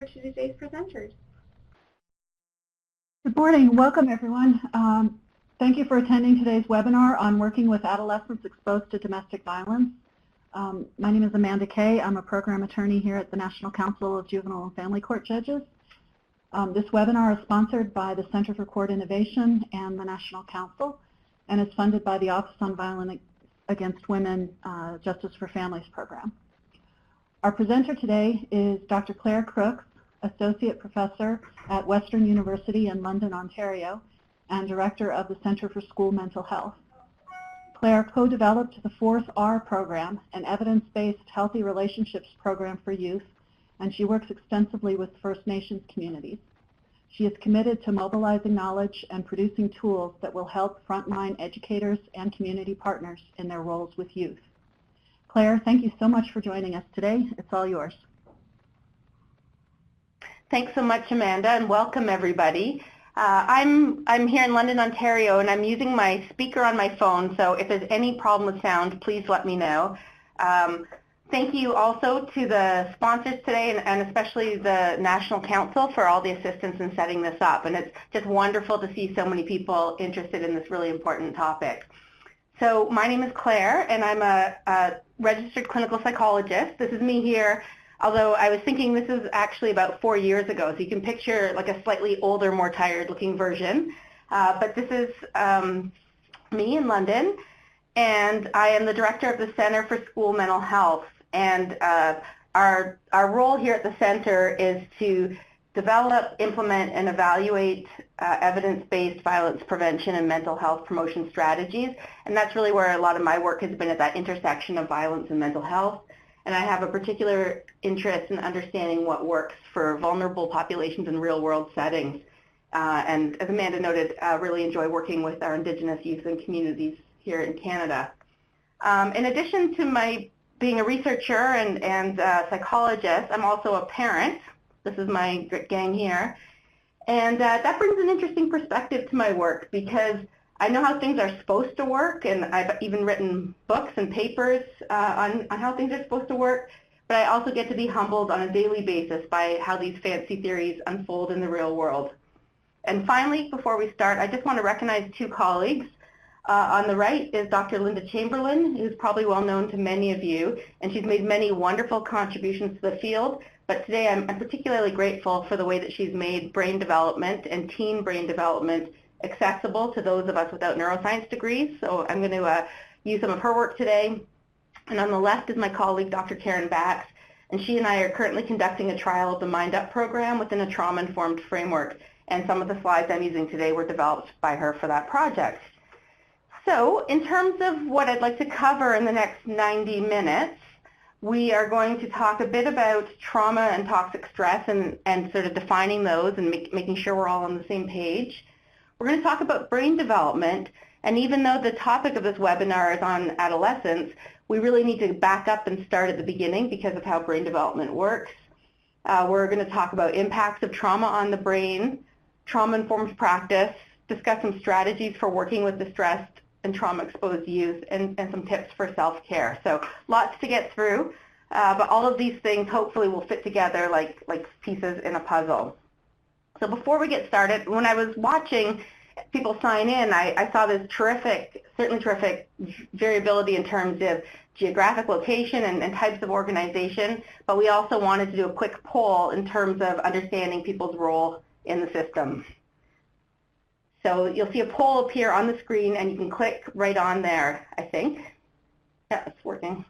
to today's presenters. Good morning. Welcome, everyone. Thank you for attending today's webinar on working with adolescents exposed to domestic violence. My name is Amanda Kay. I'm a program attorney here at the National Council of Juvenile and Family Court Judges. This webinar is sponsored by the Center for Court Innovation and the National Council, and is funded by the Office on Violence Against Women Justice for Families program. Our presenter today is Dr. Claire Crooks, Associate Professor at Western University in London, Ontario, and Director of the Center for School Mental Health. Claire co-developed the 4th R program, an evidence-based healthy relationships program for youth, and she works extensively with First Nations communities. She is committed to mobilizing knowledge and producing tools that will help frontline educators and community partners in their roles with youth. Claire, thank you so much for joining us today. It's all yours. Thanks so much, Amanda, and welcome everybody. I'm here in London, Ontario, and I'm using my speaker on my phone, so if there's any problem with sound, please let me know. Thank you also to the sponsors today, and especially the National Council for all the assistance in setting this up. And it's just wonderful to see so many people interested in this really important topic. So my name is Claire, and I'm a registered clinical psychologist. This is me here, although I was thinking this is actually about 4 years ago, so you can picture like a slightly older, more tired-looking version. But this is me in London, and I am the director of the Center for School Mental Health. And our role here at the center is to develop, implement, and evaluate evidence-based violence prevention and mental health promotion strategies. And that's really where a lot of my work has been, at that intersection of violence and mental health. And I have a particular interest in understanding what works for vulnerable populations in real-world settings. And as Amanda noted, really enjoy working with our Indigenous youth and communities here in Canada. In addition to being a researcher and psychologist, I'm also a parent. This is my gang here. And that brings an interesting perspective to my work, because I know how things are supposed to work, and I've even written books and papers on how things are supposed to work, but I also get to be humbled on a daily basis by how these fancy theories unfold in the real world. And finally, before we start, I just want to recognize 2 colleagues. On the right is Dr. Linda Chamberlain, who's probably well known to many of you, and she's made many wonderful contributions to the field. But today I'm particularly grateful for the way that she's made brain development and teen brain development accessible to those of us without neuroscience degrees. So I'm going to use some of her work today. And on the left is my colleague, Dr. Karen Bax, and she and I are currently conducting a trial of the Mind Up program within a trauma-informed framework. And some of the slides I'm using today were developed by her for that project. So in terms of what I'd like to cover in the next 90 minutes, we are going to talk a bit about trauma and toxic stress and sort of defining those and making sure we're all on the same page. We're going to talk about brain development, and even though the topic of this webinar is on adolescents, we really need to back up and start at the beginning because of how brain development works. We're going to talk about impacts of trauma on the brain, trauma-informed practice, discuss some strategies for working with distressed and trauma-exposed youth, and some tips for self-care. So lots to get through, but all of these things hopefully will fit together like pieces in a puzzle. So before we get started, when I was watching people sign in, I saw this certainly terrific variability in terms of geographic location and types of organization, but we also wanted to do a quick poll in terms of understanding people's role in the system. So you'll see a poll appear on the screen, and you can click right on there, I think. Yeah, it's working.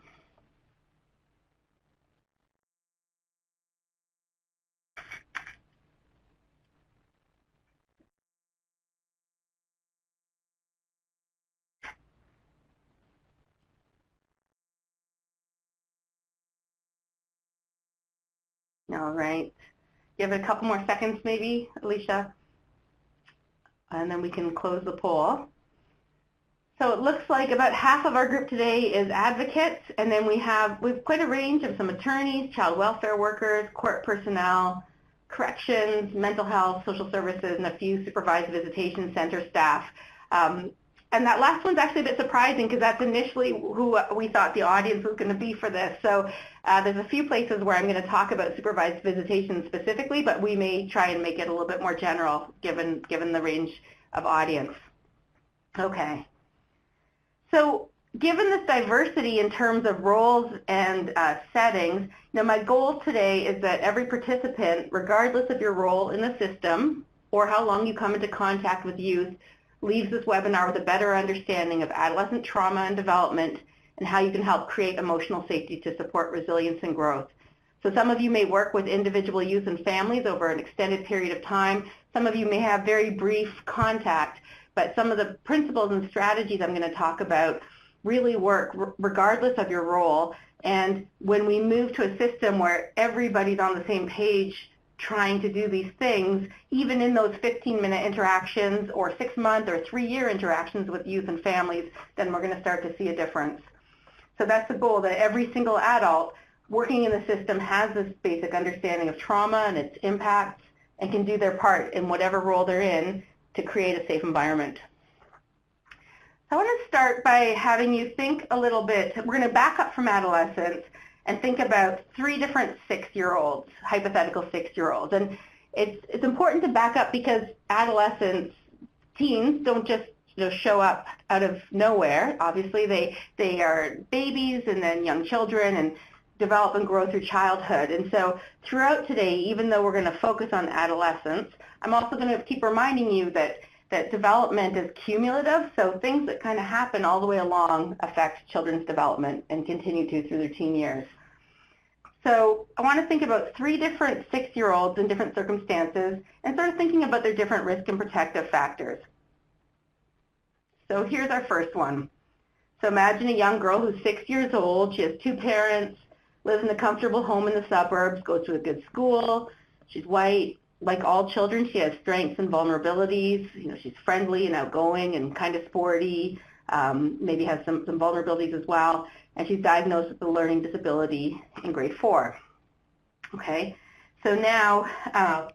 All right. Give it a couple more seconds maybe, Alicia, and then we can close the poll. So it looks like about half of our group today is advocates, and then we've quite a range of some attorneys, child welfare workers, court personnel, corrections, mental health, social services, and a few supervised visitation center staff. And that last one's actually a bit surprising because that's initially who we thought the audience was going to be for this. So there's a few places where I'm going to talk about supervised visitation specifically, but we may try and make it a little bit more general given the range of audience. Okay. So given this diversity in terms of roles and settings, my goal today is that every participant, regardless of your role in the system or how long you come into contact with youth, leaves this webinar with a better understanding of adolescent trauma and development and how you can help create emotional safety to support resilience and growth. So some of you may work with individual youth and families over an extended period of time. Some of you may have very brief contact, but some of the principles and strategies I'm going to talk about really work regardless of your role. And when we move to a system where everybody's on the same page trying to do these things, even in those 15-minute interactions or 6-month or 3-year interactions with youth and families, then we're going to start to see a difference. So that's the goal, that every single adult working in the system has this basic understanding of trauma and its impacts and can do their part in whatever role they're in to create a safe environment. I want to start by having you think a little bit. We're going to back up from adolescence and think about 3 different 6-year-olds, hypothetical 6-year-olds. And it's important to back up because adolescents, teens, don't just show up out of nowhere. Obviously, they are babies and then young children and develop and grow through childhood. And so throughout today, even though we're going to focus on adolescence, I'm also going to keep reminding you that development is cumulative, so things that kind of happen all the way along affect children's development and continue to through their teen years. So I want to think about 3 different 6-year-olds in different circumstances and start thinking about their different risk and protective factors. So here's our first one. So imagine a young girl who's 6 years old. She has 2 parents, lives in a comfortable home in the suburbs, goes to a good school. She's white. Like all children, she has strengths and vulnerabilities. She's friendly and outgoing and kind of sporty, maybe has some vulnerabilities as well. And she's diagnosed with a learning disability in grade 4. Okay, so now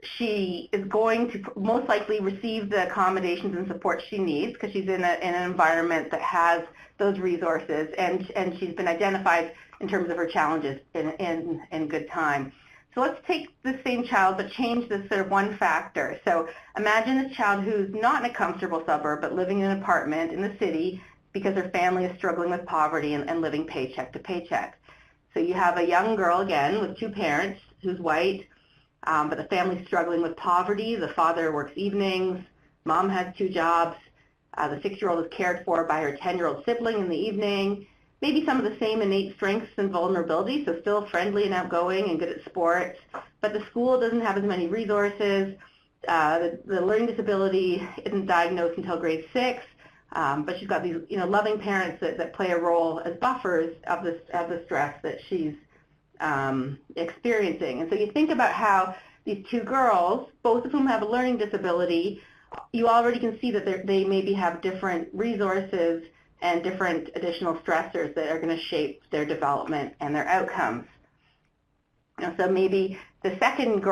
she is going to most likely receive the accommodations and support she needs because she's in an environment that has those resources, and she's been identified in terms of her challenges in good time. So let's take the same child but change this sort of one factor. So imagine this child who's not in a comfortable suburb but living in an apartment in the city because her family is struggling with poverty and living paycheck to paycheck. So you have a young girl, again, with 2 parents who's white, but the family's struggling with poverty. The father works evenings. Mom has 2 jobs. The 6-year-old is cared for by her 10-year-old sibling in the evening. Maybe some of the same innate strengths and vulnerabilities, so still friendly and outgoing and good at sports, but the school doesn't have as many resources. The learning disability isn't diagnosed until grade 6, but she's got these loving parents that play a role as buffers of the stress that she's experiencing. And so you think about how these 2 girls, both of whom have a learning disability, you already can see that they maybe have different resources and different additional stressors that are going to shape their development and their outcomes. So maybe the second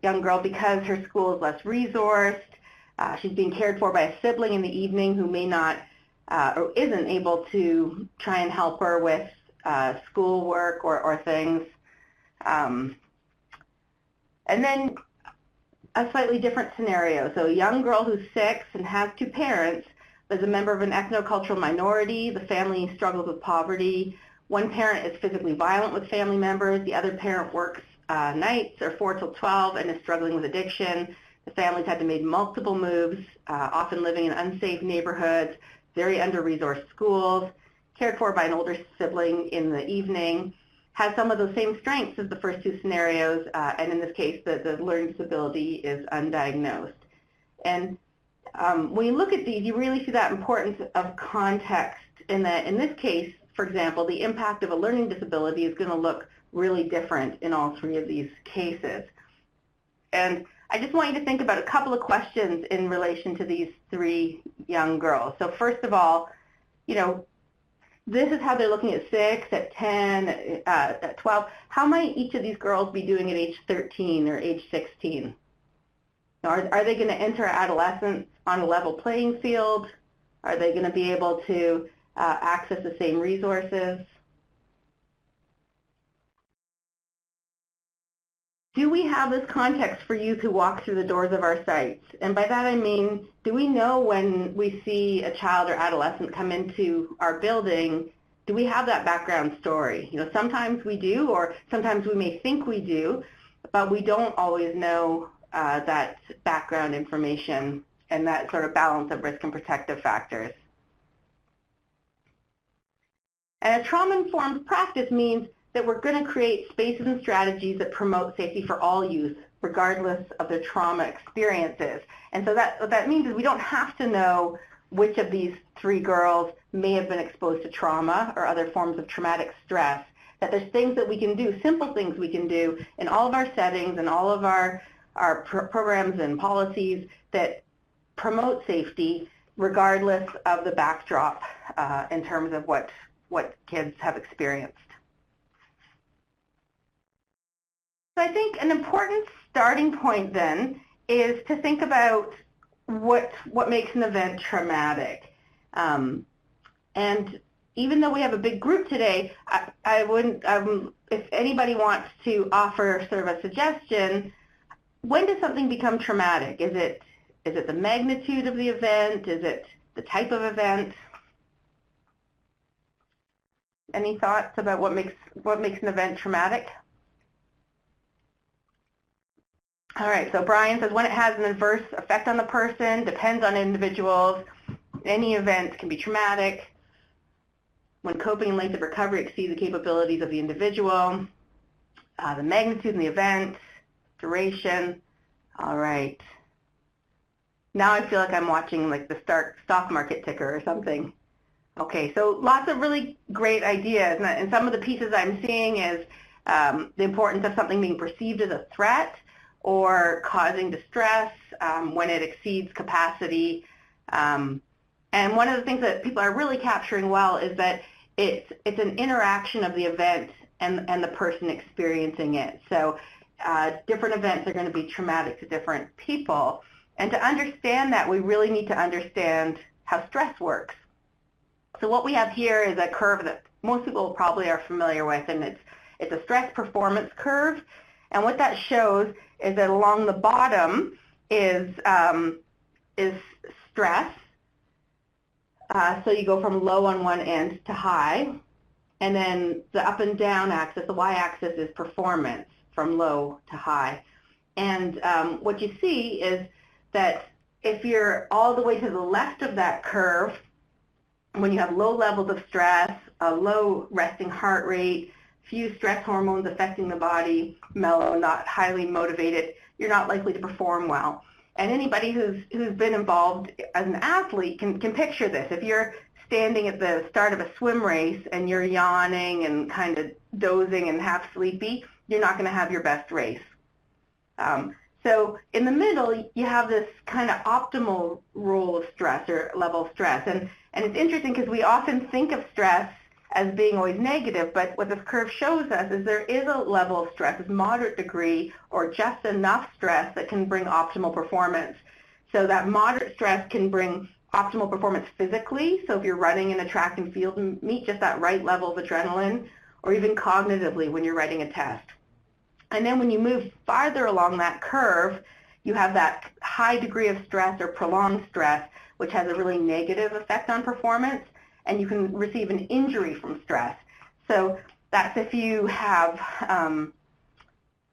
young girl, because her school is less resourced, she's being cared for by a sibling in the evening who may not or isn't able to try and help her with schoolwork or things. And then a slightly different scenario. So a young girl who's 6 and has 2 parents, is a member of an ethnocultural minority. The family struggles with poverty. One parent is physically violent with family members. The other parent works nights or 4 till 12 and is struggling with addiction. The family's had to make multiple moves, often living in unsafe neighborhoods, very under-resourced schools, cared for by an older sibling in the evening, has some of those same strengths as the first 2 scenarios, and in this case, the learning disability is undiagnosed. And when you look at these, you really see that importance of context in that, in this case, for example, the impact of a learning disability is going to look really different in all 3 of these cases. And I just want you to think about a couple of questions in relation to these 3 young girls. So first of all, this is how they're looking at 6, at 10, at 12. How might each of these girls be doing at age 13 or age 16? Are they going to enter adolescence on a level playing field? Are they going to be able to access the same resources? Do we have this context for youth who walk through the doors of our sites? And by that I mean, do we know when we see a child or adolescent come into our building, do we have that background story? You know, sometimes we do, or sometimes we may think we do, but we don't always know that background information and that sort of balance of risk and protective factors. And a trauma-informed practice means that we're going to create spaces and strategies that promote safety for all youth, regardless of their trauma experiences. And so what that means is we don't have to know which of these 3 girls may have been exposed to trauma or other forms of traumatic stress, that there's things that we can do, simple things we can do in all of our settings and all of our programs and policies that promote safety regardless of the backdrop in terms of what kids have experienced. So I think an important starting point then is to think about what makes an event traumatic. And even though we have a big group today, I wouldn't, if anybody wants to offer sort of a suggestion, when does something become traumatic? Is it the magnitude of the event? Is it the type of event? Any thoughts about what makes an event traumatic? All right, so Brian says when it has an adverse effect on the person, depends on individuals. Any event can be traumatic. When coping and length of recovery exceed the capabilities of the individual. The magnitude in the event, duration. All right. Now I feel like I'm watching like the stock market ticker or something. Okay, so lots of really great ideas. And some of the pieces I'm seeing is the importance of something being perceived as a threat or causing distress when it exceeds capacity. And one of the things that people are really capturing well is that it's an interaction of the event and the person experiencing it. So different events are going to be traumatic to different people. And to understand that, we really need to understand how stress works. So what we have here is a curve that most people probably are familiar with, and it's a stress performance curve. And what that shows is that along the bottom is stress. So you go from low on one end to high, and then the up and down axis, the y-axis, is performance from low to high. And what you see is that if you're all the way to the left of that curve, when you have low levels of stress, a low resting heart rate, few stress hormones affecting the body, mellow, not highly motivated, you're not likely to perform well. And anybody who's been involved as an athlete can picture this. If you're standing at the start of a swim race and you're yawning and kind of dozing and half sleepy, you're not going to have your best race. So in the middle, you have this kind of optimal role of stress or level of stress. And it's interesting because we often think of stress as being always negative, but what this curve shows us is there is a level of stress, a moderate degree or just enough stress that can bring optimal performance. So that moderate stress can bring optimal performance physically. So if you're running in a track and field meet, just that right level of adrenaline, or even cognitively when you're writing a test. And then when you move farther along that curve, you have that high degree of stress or prolonged stress, which has a really negative effect on performance, and you can receive an injury from stress. So that's if you have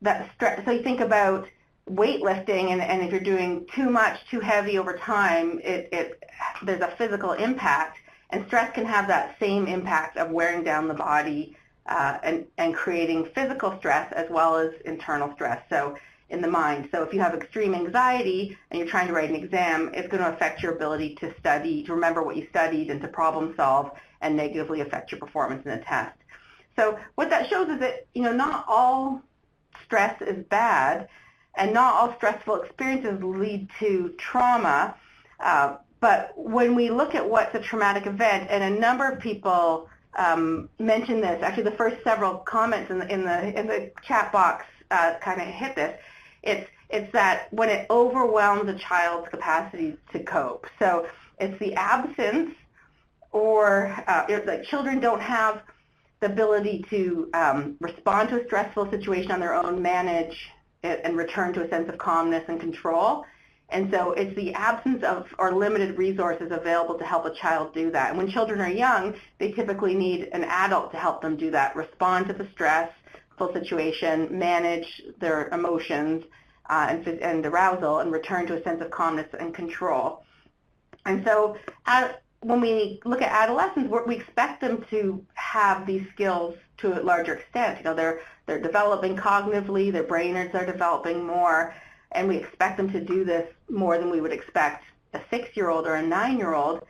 that stress. So you think about weightlifting, and if you're doing too much, too heavy over time, there's a physical impact, and stress can have that same impact of wearing down the body and creating physical stress as well as internal stress, so in the mind. So if you have extreme anxiety and you're trying to write an exam, it's going to affect your ability to study, to remember what you studied, and to problem solve, and negatively affect your performance in a test. So what that shows is that, you know, not all stress is bad, and not all stressful experiences lead to trauma. But when we look at what's a traumatic event, and a number of people mentioned this, actually the first several comments in the chat box kind of hit this. It's that when it overwhelms a child's capacity to cope. So it's the absence, or like children don't have the ability to respond to a stressful situation on their own, manage it, and return to a sense of calmness and control. And so it's the absence of or limited resources available to help a child do that. And when children are young, they typically need an adult to help them do that, respond to the stressful situation, manage their emotions and arousal, and return to a sense of calmness and control. And so when we look at adolescents, we expect them to have these skills to a larger extent. You know, they're developing cognitively, their brainards are developing more, and we expect them to do this more than we would expect a 6-year-old or a 9-year-old.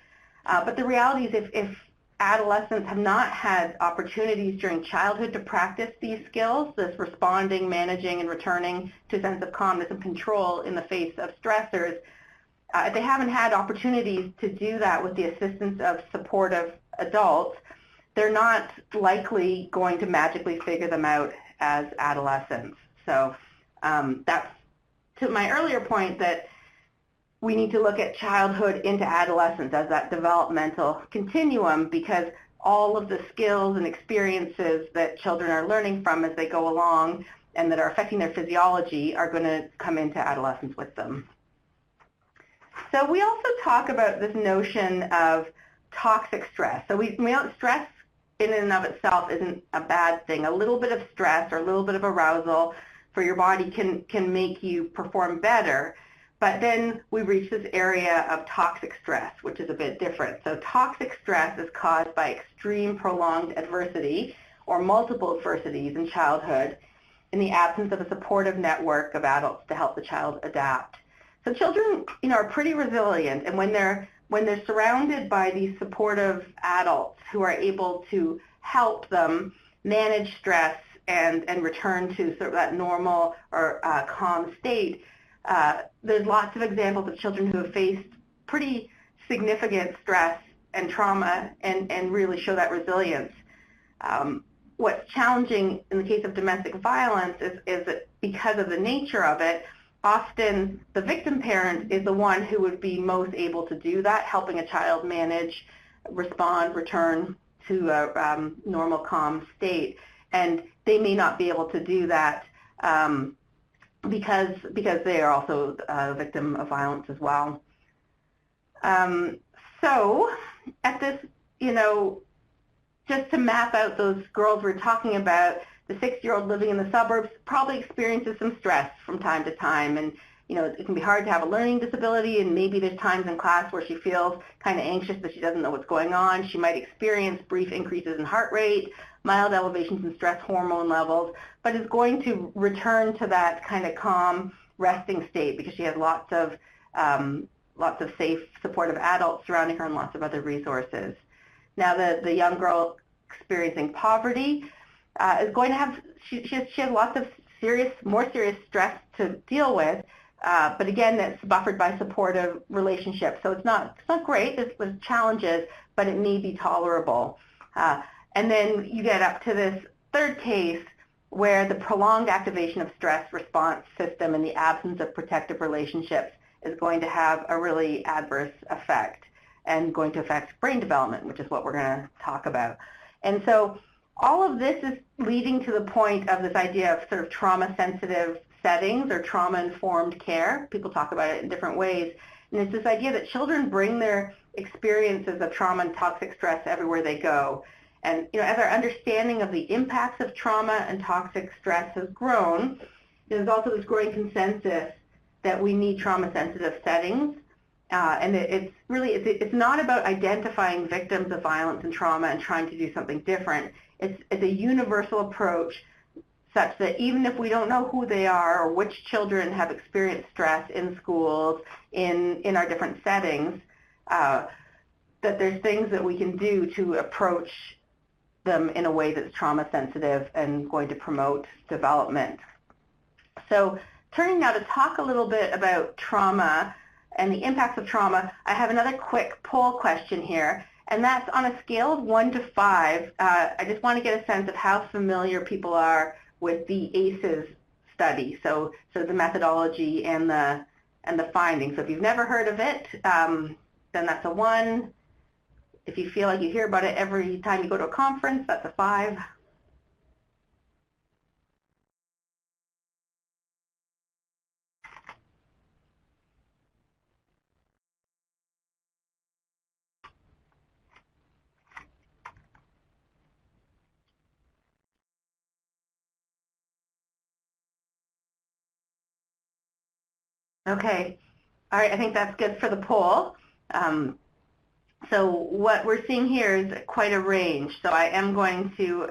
But the reality is if adolescents have not had opportunities during childhood to practice these skills, this responding, managing, and returning to a sense of calmness and control in the face of stressors, if they haven't had opportunities to do that with the assistance of supportive adults, they're not likely going to magically figure them out as adolescents. So that's to my earlier point that we need to look at childhood into adolescence as that developmental continuum, because all of the skills and experiences that children are learning from as they go along and that are affecting their physiology are going to come into adolescence with them. So we also talk about this notion of toxic stress. So we don't, stress in and of itself isn't a bad thing. A little bit of stress or a little bit of arousal for your body can make you perform better. But then we reach this area of toxic stress, which is a bit different. So toxic stress is caused by extreme prolonged adversity or multiple adversities in childhood in the absence of a supportive network of adults to help the child adapt. So children, are pretty resilient, and when they're surrounded by these supportive adults who are able to help them manage stress and return to sort of that normal or calm state, there's lots of examples of children who have faced pretty significant stress and trauma and really show that resilience. What's challenging in the case of domestic violence is that because of the nature of it, often the victim parent is the one who would be most able to do that, helping a child manage, respond, return to a normal, calm state. And they may not be able to do that because they are also a victim of violence as well. So at this, just to map out those girls we're talking about, the 6-year-old living in the suburbs probably experiences some stress from time to time, and it can be hard to have a learning disability, and maybe there's times in class where she feels kind of anxious but she doesn't know what's going on. She might experience brief increases in heart rate, mild elevations in stress hormone levels, but is going to return to that kind of calm, resting state because she has lots of safe, supportive adults surrounding her and lots of other resources. Now the young girl experiencing poverty is going to have, she has lots of more serious stress to deal with, but again, that's buffered by supportive relationships. So it's not great, there's challenges, but it may be tolerable. And then you get up to this third case where the prolonged activation of stress response system in the absence of protective relationships is going to have a really adverse effect and going to affect brain development, which is what we're going to talk about. And so all of this is leading to the point of this idea of sort of trauma-sensitive settings or trauma-informed care. People talk about it in different ways. And it's this idea that children bring their experiences of trauma and toxic stress everywhere they go. And as our understanding of the impacts of trauma and toxic stress has grown, there's also this growing consensus that we need trauma-sensitive settings. And it's not about identifying victims of violence and trauma and trying to do something different. It's a universal approach such that even if we don't know who they are or which children have experienced stress in schools, in our different settings, that there's things that we can do to approach them in a way that's trauma sensitive and going to promote development. So turning now to talk a little bit about trauma and the impacts of trauma, I have another quick poll question here, and that's on a scale of 1 to 5. I just want to get a sense of how familiar people are with the ACEs study. So the methodology and the findings. So if you've never heard of it, then that's a 1. If you feel like you hear about it every time you go to a conference, that's a 5. Okay, all right, I think that's good for the poll. So what we're seeing here is quite a range. So I am going to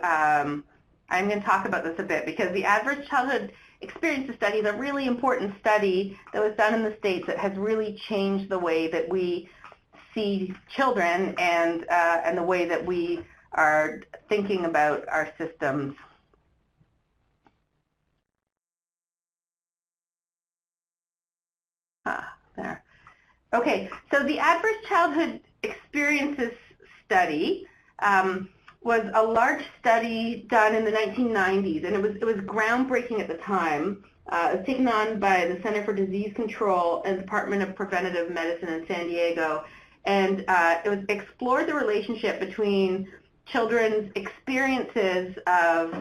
talk about this a bit because the Adverse Childhood Experiences Study is a really important study that was done in the States that has really changed the way that we see children and the way that we are thinking about our systems. There. Okay, so the Adverse Childhood Experiences Study was a large study done in the 1990s, and it was groundbreaking at the time. It was taken on by the Center for Disease Control and Department of Preventive Medicine in San Diego, and it explored the relationship between children's experiences of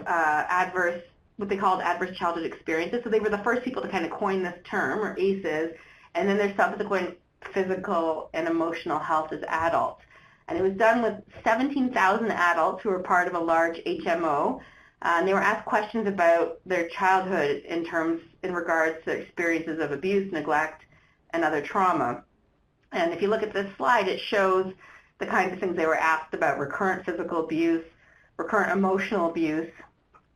what they called adverse childhood experiences. So they were the first people to kind of coin this term, or ACEs, and then their subsequent physical and emotional health as adults. And it was done with 17,000 adults who were part of a large HMO. And they were asked questions about their childhood in regards to experiences of abuse, neglect, and other trauma. And if you look at this slide, it shows the kinds of things they were asked about: recurrent physical abuse, recurrent emotional abuse,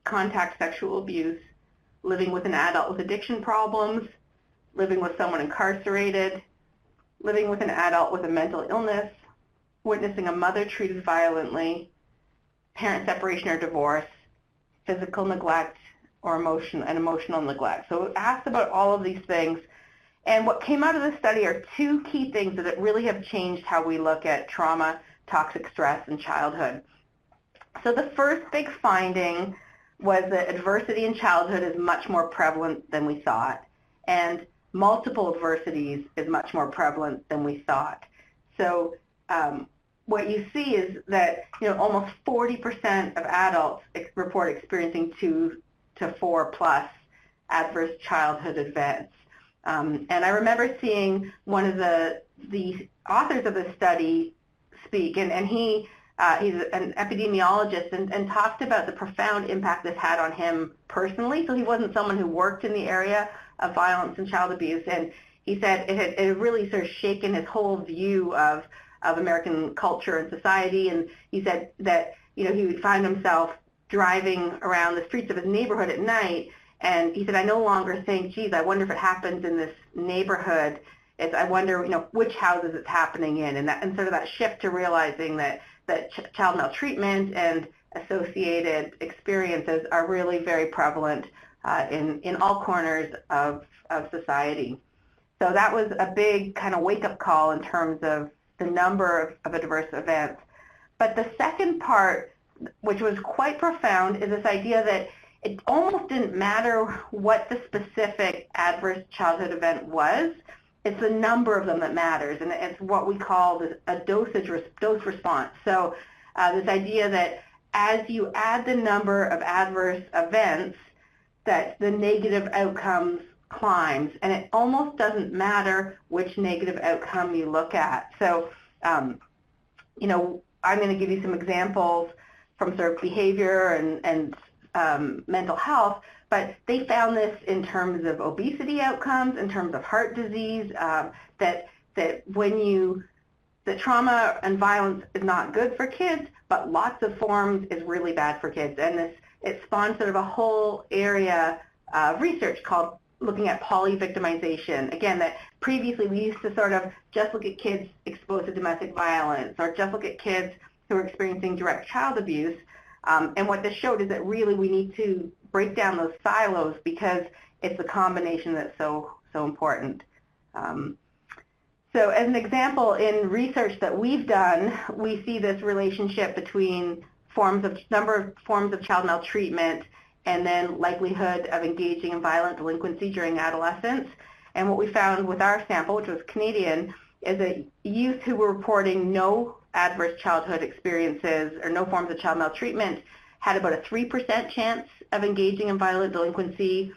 contact sexual abuse, living with an adult with addiction problems, living with someone incarcerated, living with an adult with a mental illness, witnessing a mother treated violently, parent separation or divorce, physical neglect, or emotional neglect. So it asked about all of these things. And what came out of the study are 2 key things that really have changed how we look at trauma, toxic stress, and childhood. So the first big finding was that adversity in childhood is much more prevalent than we thought. And multiple adversities is much more prevalent than we thought. So what you see is that almost 40% of adults report experiencing 2 to 4 plus adverse childhood events. And I remember seeing one of the authors of this study speak, and he's an epidemiologist and talked about the profound impact this had on him personally. So he wasn't someone who worked in the area of violence and child abuse, and he said it had really sort of shaken his whole view of American culture and society. And he said that he would find himself driving around the streets of his neighborhood at night, and he said, I no longer think, geez, I wonder if it happens in this neighborhood. I wonder which houses it's happening in, and sort of that shift to realizing that child maltreatment and associated experiences are really very prevalent in all corners of society. So that was a big kind of wake-up call in terms of the number of adverse events. But the second part, which was quite profound, is this idea that it almost didn't matter what the specific adverse childhood event was. It's the number of them that matters, and it's what we call a dose response. So this idea that as you add the number of adverse events, that the negative outcomes climbs, and it almost doesn't matter which negative outcome you look at. So, I'm going to give you some examples from sort of behavior and mental health, but they found this in terms of obesity outcomes, in terms of heart disease, that trauma and violence is not good for kids, but lots of forms is really bad for kids. And it spawned sort of a whole area of research called looking at poly-victimization. Again, that previously we used to sort of just look at kids exposed to domestic violence or just look at kids who are experiencing direct child abuse. And what this showed is that really we need to break down those silos because it's a combination that's so important. So as an example, in research that we've done, we see this relationship between number of forms of child maltreatment and then likelihood of engaging in violent delinquency during adolescence. And what we found with our sample, which was Canadian, is that youth who were reporting no adverse childhood experiences or no forms of child maltreatment had about a 3% chance of engaging in violent delinquency.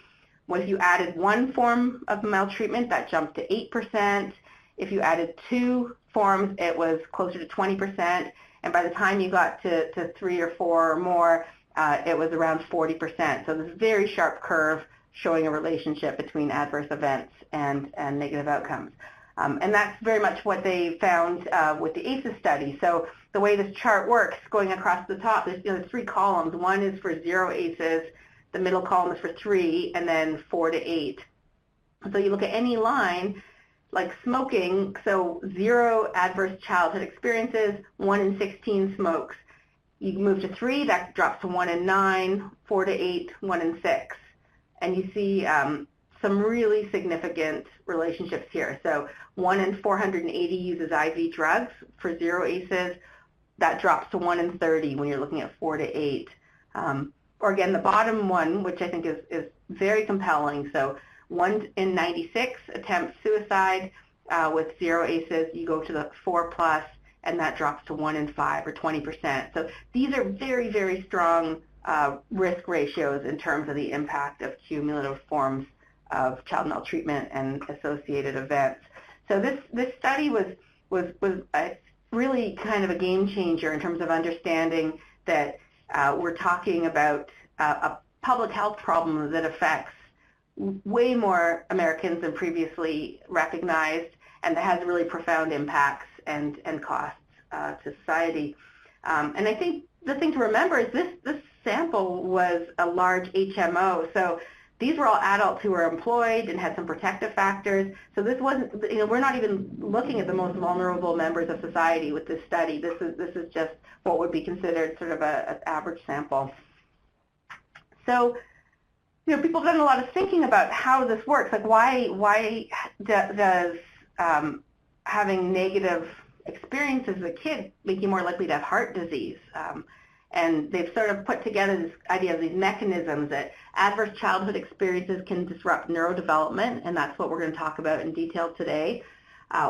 Well, if you added one form of maltreatment, that jumped to 8%. If you added two forms, it was closer to 20%. And by the time you got to 3 or 4 or more, it was around 40%. So this very sharp curve showing a relationship between adverse events and negative outcomes. And that's very much what they found with the ACEs study. So the way this chart works, going across the top, there's 3 columns. One is for 0 ACEs, the middle column is for 3, and then 4 to 8. So you look at any line, like smoking, so 0 adverse childhood experiences, 1 in 16 smokes. You move to 3, that drops to 1 in 9, 4 to 8, 1 in 6. And you see some really significant relationships here. So 1 in 480 uses IV drugs for 0 ACEs. That drops to 1 in 30 when you're looking at 4 to 8. Or again, the bottom one, which I think is very compelling. So 1 in 96 attempts suicide with 0 ACEs. You go to the 4+, and that drops to 1 in 5 or 20%. So these are very, very strong risk ratios in terms of the impact of cumulative forms of child maltreatment and associated events. So this study was really kind of a game changer in terms of understanding that we're talking about a public health problem that affects way more Americans than previously recognized, and that has really profound impacts and costs to society. And I think the thing to remember is this sample was a large HMO. So these were all adults who were employed and had some protective factors. So this wasn't, we're not even looking at the most vulnerable members of society with this study. This is just what would be considered sort of an average sample. So, people have done a lot of thinking about how this works. Like, why does having negative experiences as a kid make you more likely to have heart disease? And they've sort of put together this idea of these mechanisms that adverse childhood experiences can disrupt neurodevelopment, and that's what we're going to talk about in detail today,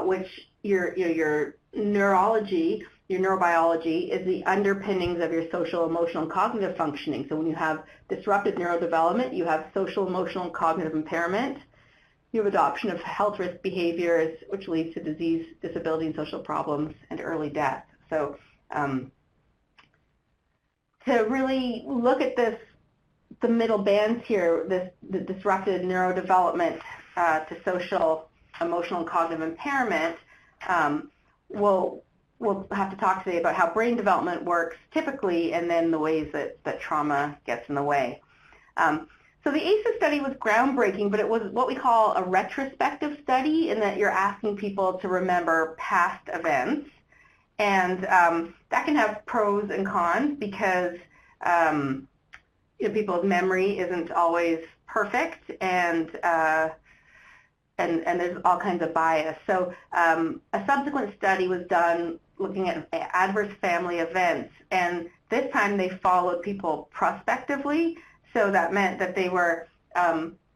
which your neurology, your neurobiology is the underpinnings of your social, emotional, and cognitive functioning. So when you have disrupted neurodevelopment, you have social, emotional, and cognitive impairment. You have adoption of health risk behaviors, which leads to disease, disability, and social problems, and early death. So to really look at this, the middle bands here, the disrupted neurodevelopment to social, emotional, and cognitive impairment, we'll have to talk today about how brain development works typically, and then the ways that trauma gets in the way. So the ACEs study was groundbreaking, but it was what we call a retrospective study, in that you're asking people to remember past events. And that can have pros and cons because people's memory isn't always perfect, and there's all kinds of bias. So a subsequent study was done looking at adverse family events, and this time they followed people prospectively. So that meant that they were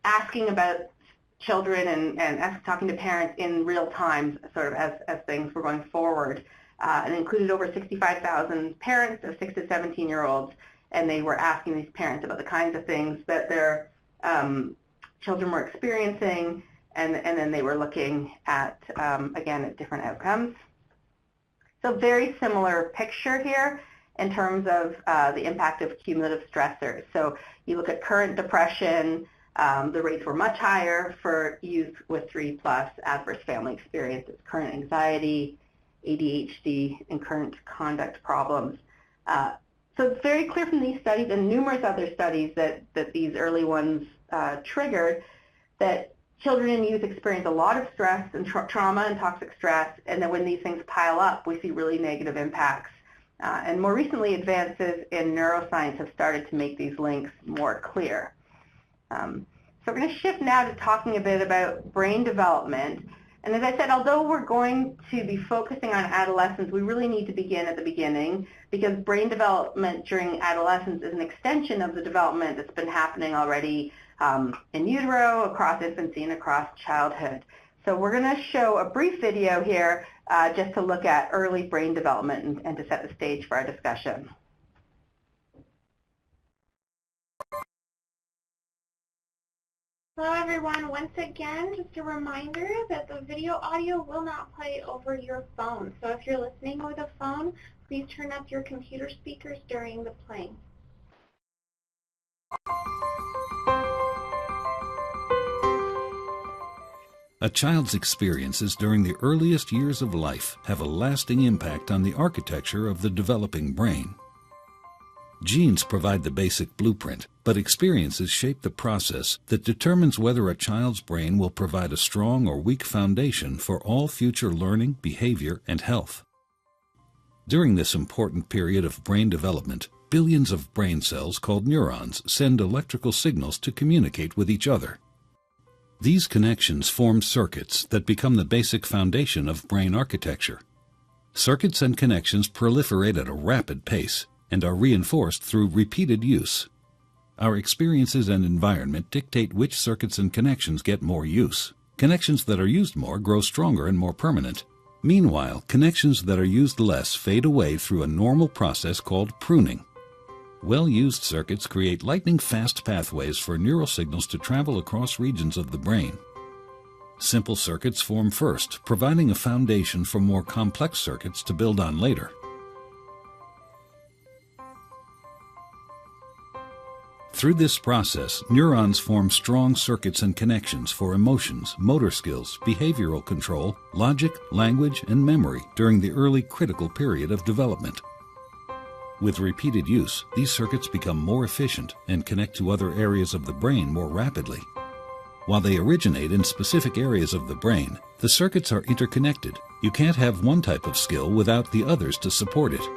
asking about children and talking to parents in real time, sort of as things were going forward. And included over 65,000 parents of 6 to 17-year-olds, and they were asking these parents about the kinds of things that their children were experiencing, and then they were looking at, again, at different outcomes. So very similar picture here in terms of the impact of cumulative stressors. So you look at current depression, the rates were much higher for youth with 3+ adverse family experiences, current anxiety, ADHD, and current conduct problems. So it's very clear from these studies and numerous other studies that these early ones triggered that children and youth experience a lot of stress and trauma and toxic stress, and then when these things pile up, we see really negative impacts. And more recently, advances in neuroscience have started to make these links more clear. So we're going to shift now to talking a bit about brain development. And as I said, although we're going to be focusing on adolescence, we really need to begin at the beginning because brain development during adolescence is an extension of the development that's been happening already in utero, across infancy, and across childhood. So we're going to show a brief video here just to look at early brain development and to set the stage for our discussion. Hello everyone, once again, just a reminder that the video audio will not play over your phone. So if you're listening with a phone, please turn up your computer speakers during the playing. A child's experiences during the earliest years of life have a lasting impact on the architecture of the developing brain. Genes provide the basic blueprint, but experiences shape the process that determines whether a child's brain will provide a strong or weak foundation for all future learning, behavior, and health. During this important period of brain development, billions of brain cells called neurons send electrical signals to communicate with each other. These connections form circuits that become the basic foundation of brain architecture. Circuits and connections proliferate at a rapid pace and are reinforced through repeated use. Our experiences and environment dictate which circuits and connections get more use. Connections that are used more grow stronger and more permanent. Meanwhile, connections that are used less fade away through a normal process called pruning. Well-used circuits create lightning-fast pathways for neural signals to travel across regions of the brain. Simple circuits form first, providing a foundation for more complex circuits to build on later. Through this process, neurons form strong circuits and connections for emotions, motor skills, behavioral control, logic, language, and memory during the early critical period of development. With repeated use, these circuits become more efficient and connect to other areas of the brain more rapidly. While they originate in specific areas of the brain, the circuits are interconnected. You can't have one type of skill without the others to support it.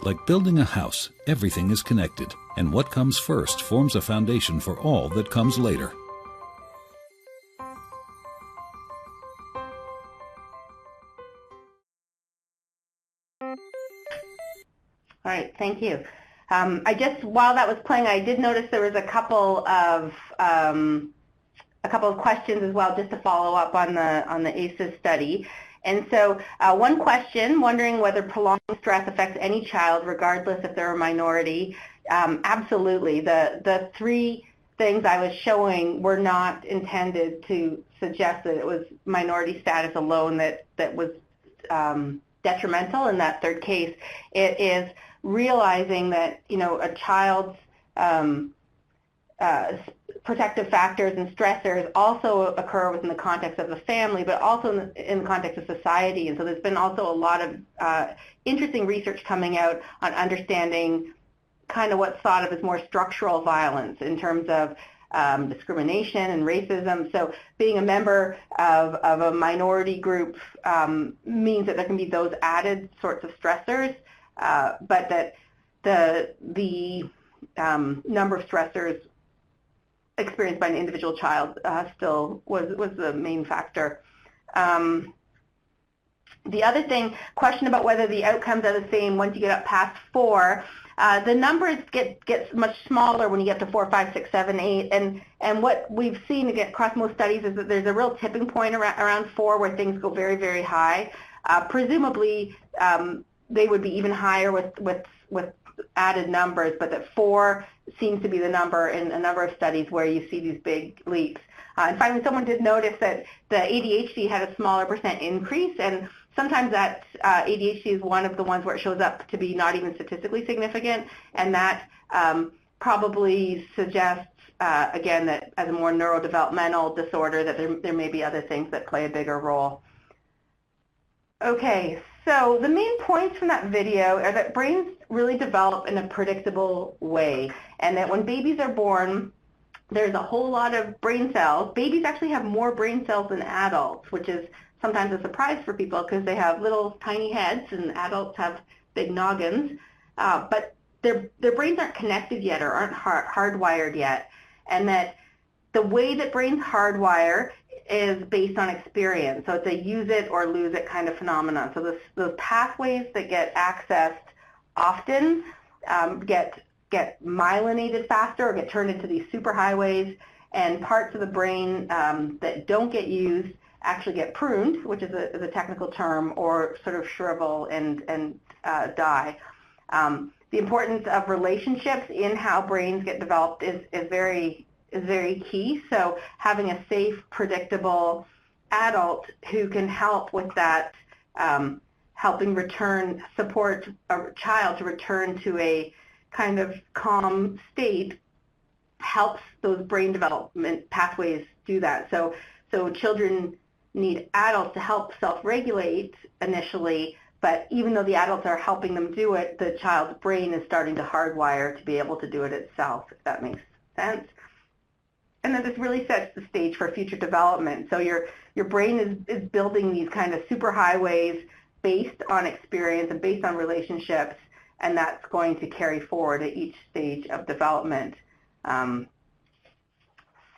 Like building a house, everything is connected, and what comes first forms a foundation for all that comes later. All right, thank you. While that was playing, I did notice there was a couple of questions as well, just to follow up on the ACEs study. And so one question, wondering whether prolonged stress affects any child, regardless if they're a minority. Absolutely. The three things I was showing were not intended to suggest that it was minority status alone that was detrimental in that third case. It is realizing that, you know, a child's protective factors and stressors also occur within the context of the family, but also in the context of society. And so there's been also a lot of interesting research coming out on understanding kind of what's thought of as more structural violence in terms of discrimination and racism. So being a member of a minority group means that there can be those added sorts of stressors, but that the number of stressors experienced by an individual child still was the main factor. The other thing, question about whether the outcomes are the same once you get up past 4. The numbers get much smaller when you get to 4, 5, 6, 7, 8, and what we've seen again across most studies is that there's a real tipping point around 4 where things go very, very high. Presumably, they would be even higher with added numbers, but that 4 seems to be the number in a number of studies where you see these big leaps. And finally, someone did notice that the ADHD had a smaller % increase, and sometimes that ADHD is one of the ones where it shows up to be not even statistically significant, and that probably suggests, again, that as a more neurodevelopmental disorder, that there may be other things that play a bigger role. Okay, so the main points from that video are that brains really develop in a predictable way, and that when babies are born, there's a whole lot of brain cells. Babies actually have more brain cells than adults, which is sometimes a surprise for people because they have little tiny heads and adults have big noggins, but their brains aren't connected yet or aren't hardwired yet, and that the way that brains hardwire is based on experience. So it's a use it or lose it kind of phenomenon. So those pathways that get accessed often get myelinated faster or get turned into these superhighways, and parts of the brain that don't get used actually get pruned, which is a technical term, or sort of shrivel and die. The importance of relationships in how brains get developed is very key. So having a safe, predictable adult who can help with that, helping support a child to return to a kind of calm state, helps those brain development pathways do that. So children need adults to help self-regulate initially, but even though the adults are helping them do it, the child's brain is starting to hardwire to be able to do it itself, if that makes sense. And then this really sets the stage for future development. So your brain is building these kind of superhighways based on experience and based on relationships, and that's going to carry forward at each stage of development.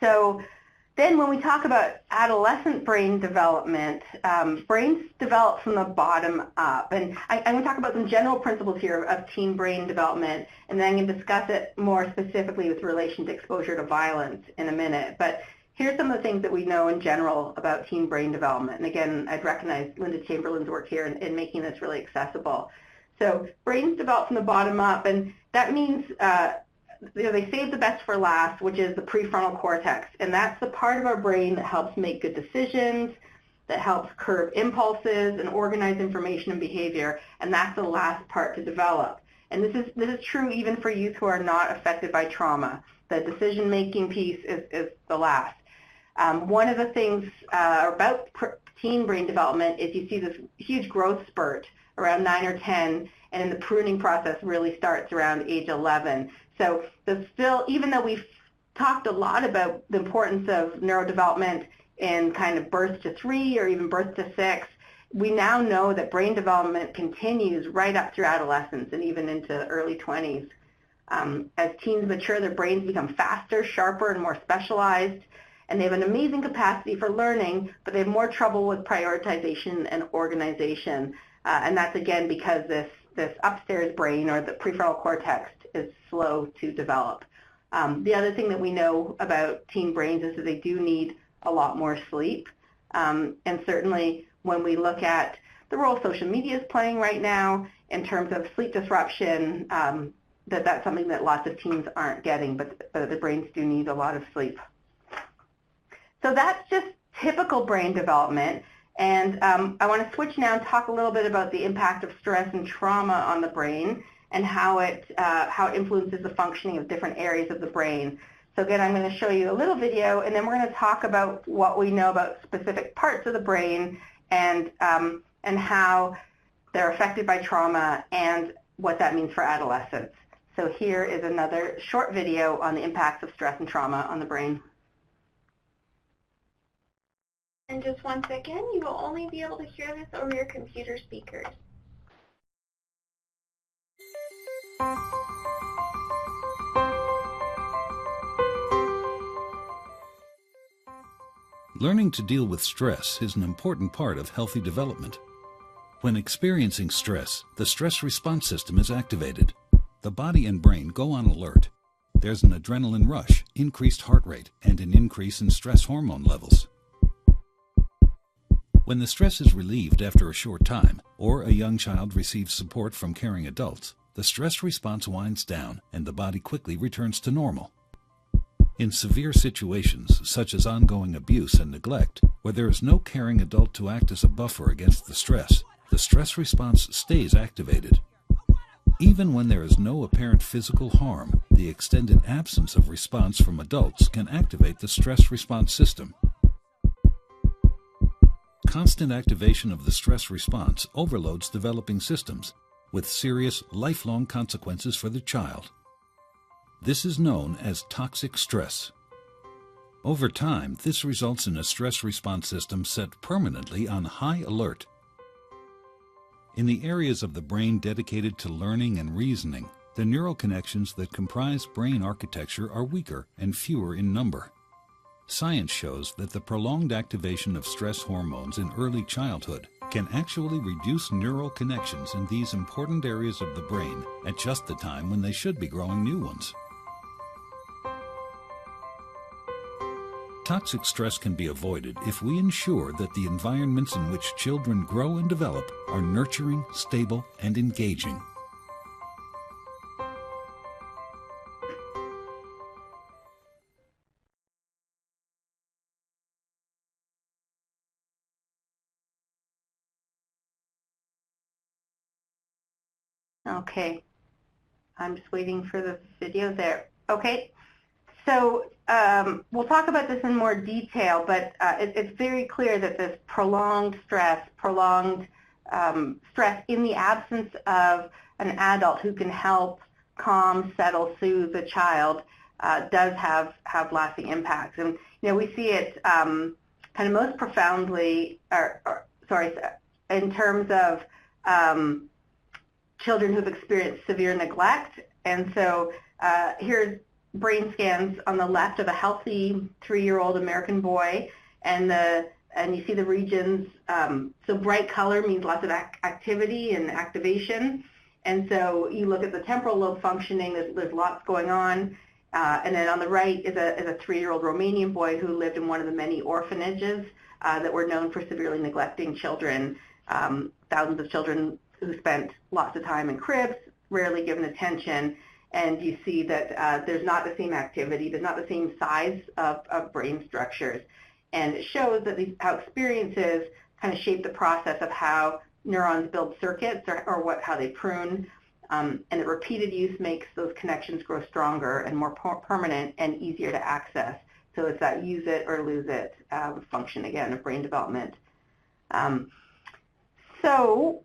So then when we talk about adolescent brain development, brains develop from the bottom up. And I'm going to talk about some general principles here of teen brain development, and then I'm going to discuss it more specifically with relation to exposure to violence in a minute. But here's some of the things that we know in general about teen brain development. And again, I'd recognize Linda Chamberlain's work here in making this really accessible. So brains develop from the bottom up, and that means they save the best for last, which is the prefrontal cortex. And that's the part of our brain that helps make good decisions, that helps curb impulses and organize information and behavior. And that's the last part to develop. And this is true even for youth who are not affected by trauma. The decision-making piece is the last. One of the things about teen brain development is you see this huge growth spurt around 9 or 10, and then the pruning process really starts around age 11. So even though we've talked a lot about the importance of neurodevelopment in kind of birth to 3 or even birth to 6, we now know that brain development continues right up through adolescence and even into early 20s. As teens mature, their brains become faster, sharper, and more specialized, and they have an amazing capacity for learning, but they have more trouble with prioritization and organization. And that's, again, because this upstairs brain, or the prefrontal cortex, is slow to develop. The other thing that we know about teen brains is that they do need a lot more sleep. And certainly when we look at the role social media is playing right now in terms of sleep disruption, that's something that lots of teens aren't getting, but the brains do need a lot of sleep. So that's just typical brain development. And I want to switch now and talk a little bit about the impact of stress and trauma on the brain and how it influences the functioning of different areas of the brain. So again, I'm going to show you a little video, and then we're going to talk about what we know about specific parts of the brain and how they're affected by trauma and what that means for adolescents. So here is another short video on the impacts of stress and trauma on the brain. In just 1 second, you will only be able to hear this over your computer speakers. Learning to deal with stress is an important part of healthy development. When experiencing stress, the stress response system is activated. The body and brain go on alert. There's an adrenaline rush, increased heart rate, and an increase in stress hormone levels. When the stress is relieved after a short time, or a young child receives support from caring adults, the stress response winds down and the body quickly returns to normal. In severe situations, such as ongoing abuse and neglect, where there is no caring adult to act as a buffer against the stress response stays activated. Even when there is no apparent physical harm, the extended absence of response from adults can activate the stress response system. Constant activation of the stress response overloads developing systems, with serious, lifelong consequences for the child. This is known as toxic stress. Over time, this results in a stress response system set permanently on high alert. In the areas of the brain dedicated to learning and reasoning, the neural connections that comprise brain architecture are weaker and fewer in number. Science shows that the prolonged activation of stress hormones in early childhood can actually reduce neural connections in these important areas of the brain at just the time when they should be growing new ones. Toxic stress can be avoided if we ensure that the environments in which children grow and develop are nurturing, stable, and engaging. Okay, I'm just waiting for the video there. Okay, so we'll talk about this in more detail, but it's very clear that this prolonged stress in the absence of an adult who can help calm, settle, soothe the child does have lasting impacts. And we see it kind of most profoundly, in terms of children who've experienced severe neglect. And so here's brain scans on the left of a healthy 3-year-old American boy, and you see the regions. So bright color means lots of activity and activation. And so you look at the temporal lobe functioning, there's lots going on. And then on the right is a 3-year-old Romanian boy who lived in one of the many orphanages that were known for severely neglecting children. Thousands of children who spent lots of time in cribs, rarely given attention, and you see that there's not the same activity, there's not the same size of brain structures. And it shows that how experiences kind of shape the process of how neurons build circuits or how they prune, and that repeated use makes those connections grow stronger and more permanent and easier to access. So it's that use it or lose it function, again, of brain development. So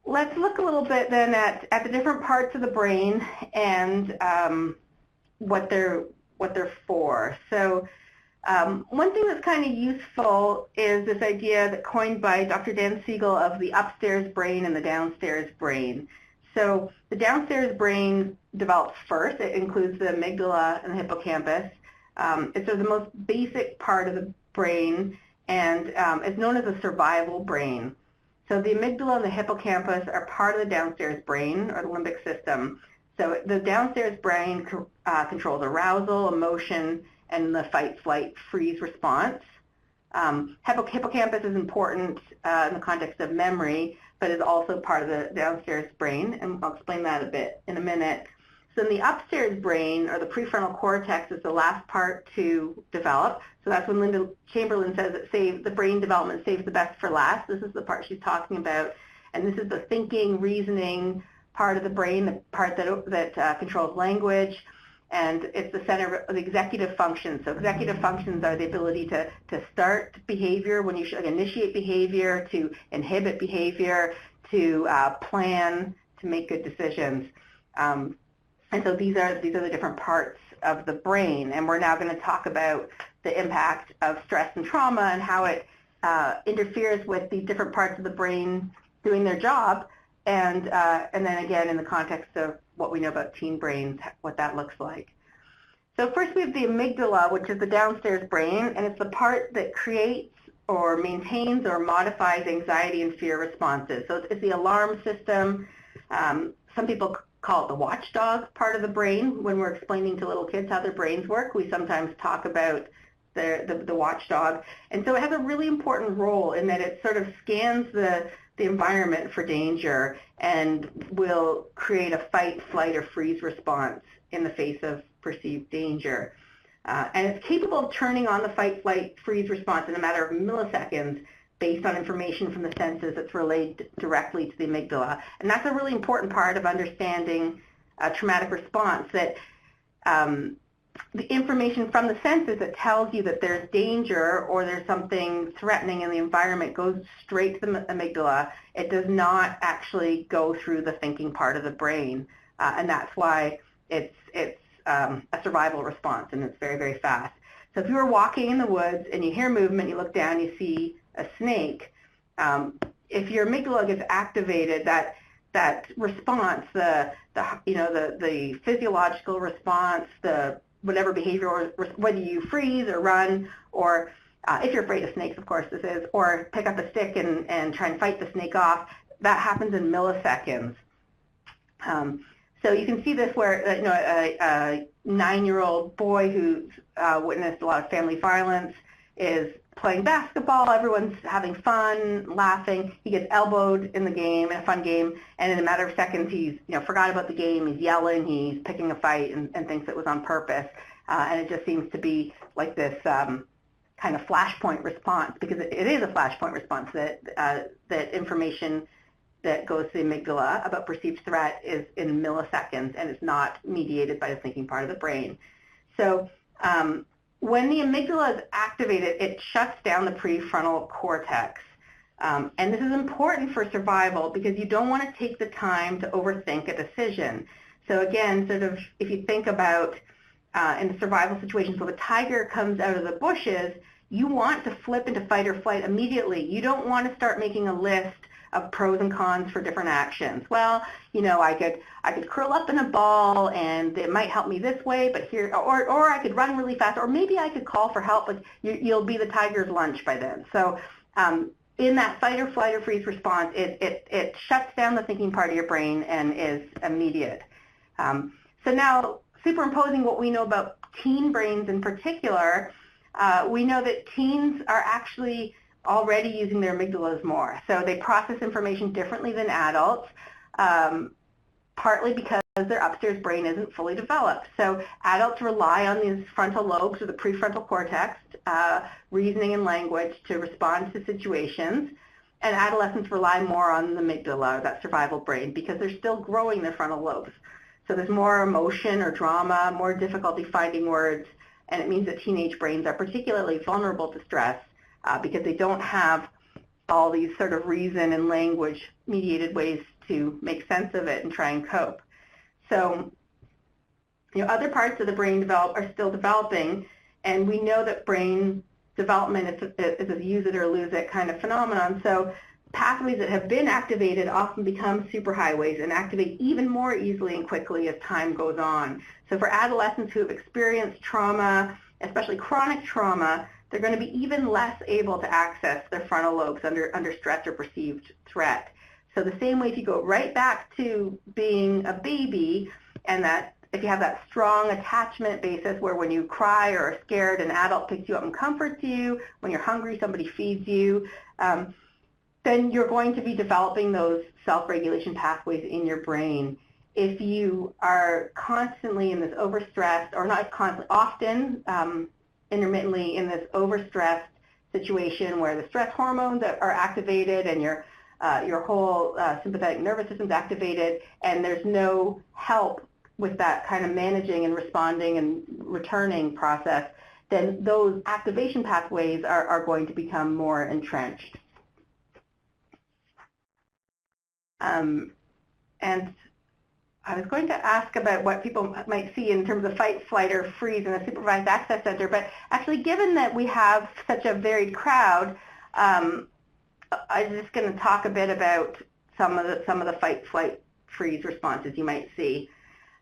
let's look a little bit then at the different parts of the brain and what they're for. So one thing that's kind of useful is this idea that coined by Dr. Dan Siegel of the upstairs brain and the downstairs brain. So the downstairs brain develops first. It includes the amygdala and the hippocampus. It's the most basic part of the brain, and it's known as a survival brain. So the amygdala and the hippocampus are part of the downstairs brain, or the limbic system. So the downstairs brain controls arousal, emotion, and the fight, flight, freeze response. Hippocampus is important in the context of memory, but is also part of the downstairs brain, and I'll explain that a bit in a minute. So in the upstairs brain, or the prefrontal cortex, is the last part to develop. So that's when Linda Chamberlain says that the brain development saves the best for last. This is the part she's talking about. And this is the thinking, reasoning part of the brain, the part that controls language. And it's the center of the executive functions. So executive functions are the ability to start behavior when you should initiate behavior, to inhibit behavior, to plan, to make good decisions. And so these are the different parts of the brain. And we're now going to talk about the impact of stress and trauma and how it interferes with the different parts of the brain doing their job. And then again, in the context of what we know about teen brains, what that looks like. So first we have the amygdala, which is the downstairs brain, and it's the part that creates or maintains or modifies anxiety and fear responses. So it's the alarm system. Some people call it the watchdog part of the brain. When we're explaining to little kids how their brains work, we sometimes talk about the watchdog. And so it has a really important role in that it sort of scans the environment for danger and will create a fight, flight, or freeze response in the face of perceived danger. And it's capable of turning on the fight, flight, freeze response in a matter of milliseconds based on information from the senses that's relayed directly to the amygdala. And that's a really important part of understanding traumatic response, that the information from the senses that tells you that there's danger or there's something threatening in the environment goes straight to the amygdala. It does not actually go through the thinking part of the brain, and that's why it's a survival response, and it's very, very fast. So if you were walking in the woods and you hear movement, you look down, you see a snake. If your amygdala gets activated, that response, the physiological response, the whatever behavior, or whether you freeze or run, or if you're afraid of snakes, of course this is, or pick up a stick and try and fight the snake off, that happens in milliseconds. So you can see this where a 9-year-old boy who's witnessed a lot of family violence is playing basketball, everyone's having fun, laughing, he gets elbowed in the game, in a fun game, and in a matter of seconds he's forgot about the game, he's yelling, he's picking a fight and thinks it was on purpose. And it just seems to be like this kind of flashpoint response, because it is a flashpoint response, that information that goes to the amygdala about perceived threat is in milliseconds, and it's not mediated by the thinking part of the brain. So when the amygdala is activated, it shuts down the prefrontal cortex. And this is important for survival because you don't want to take the time to overthink a decision. So again, sort of if you think about in the survival situations where the tiger comes out of the bushes, you want to flip into fight or flight immediately. You don't want to start making a list of pros and cons for different actions. Well, I could curl up in a ball and it might help me this way, but here, or I could run really fast, or maybe I could call for help, but you'll be the tiger's lunch by then. So in that fight or flight or freeze response, it shuts down the thinking part of your brain and is immediate. So now, superimposing what we know about teen brains in particular, we know that teens are actually already using their amygdalas more. So they process information differently than adults, partly because their upstairs brain isn't fully developed. So adults rely on these frontal lobes or the prefrontal cortex, reasoning and language to respond to situations, and adolescents rely more on the amygdala, that survival brain, because they're still growing their frontal lobes. So there's more emotion or drama, more difficulty finding words, and it means that teenage brains are particularly vulnerable to stress because they don't have all these sort of reason and language mediated ways to make sense of it and try and cope. So, other parts of the brain are still developing, and we know that brain development is a use it or lose it kind of phenomenon. So pathways that have been activated often become superhighways and activate even more easily and quickly as time goes on. So for adolescents who have experienced trauma, especially chronic trauma, they're going to be even less able to access their frontal lobes under stress or perceived threat. So the same way, if you go right back to being a baby, and that if you have that strong attachment basis where when you cry or are scared, an adult picks you up and comforts you, when you're hungry, somebody feeds you, then you're going to be developing those self-regulation pathways in your brain. If you are constantly in this overstressed, or not constantly, often, intermittently in this overstressed situation where the stress hormones are activated and your whole sympathetic nervous system is activated, and there's no help with that kind of managing and responding and returning process, then those activation pathways are going to become more entrenched. And I was going to ask about what people might see in terms of fight, flight, or freeze in a supervised access center, but actually given that we have such a varied crowd, I'm just going to talk a bit about some of the fight, flight, freeze responses you might see.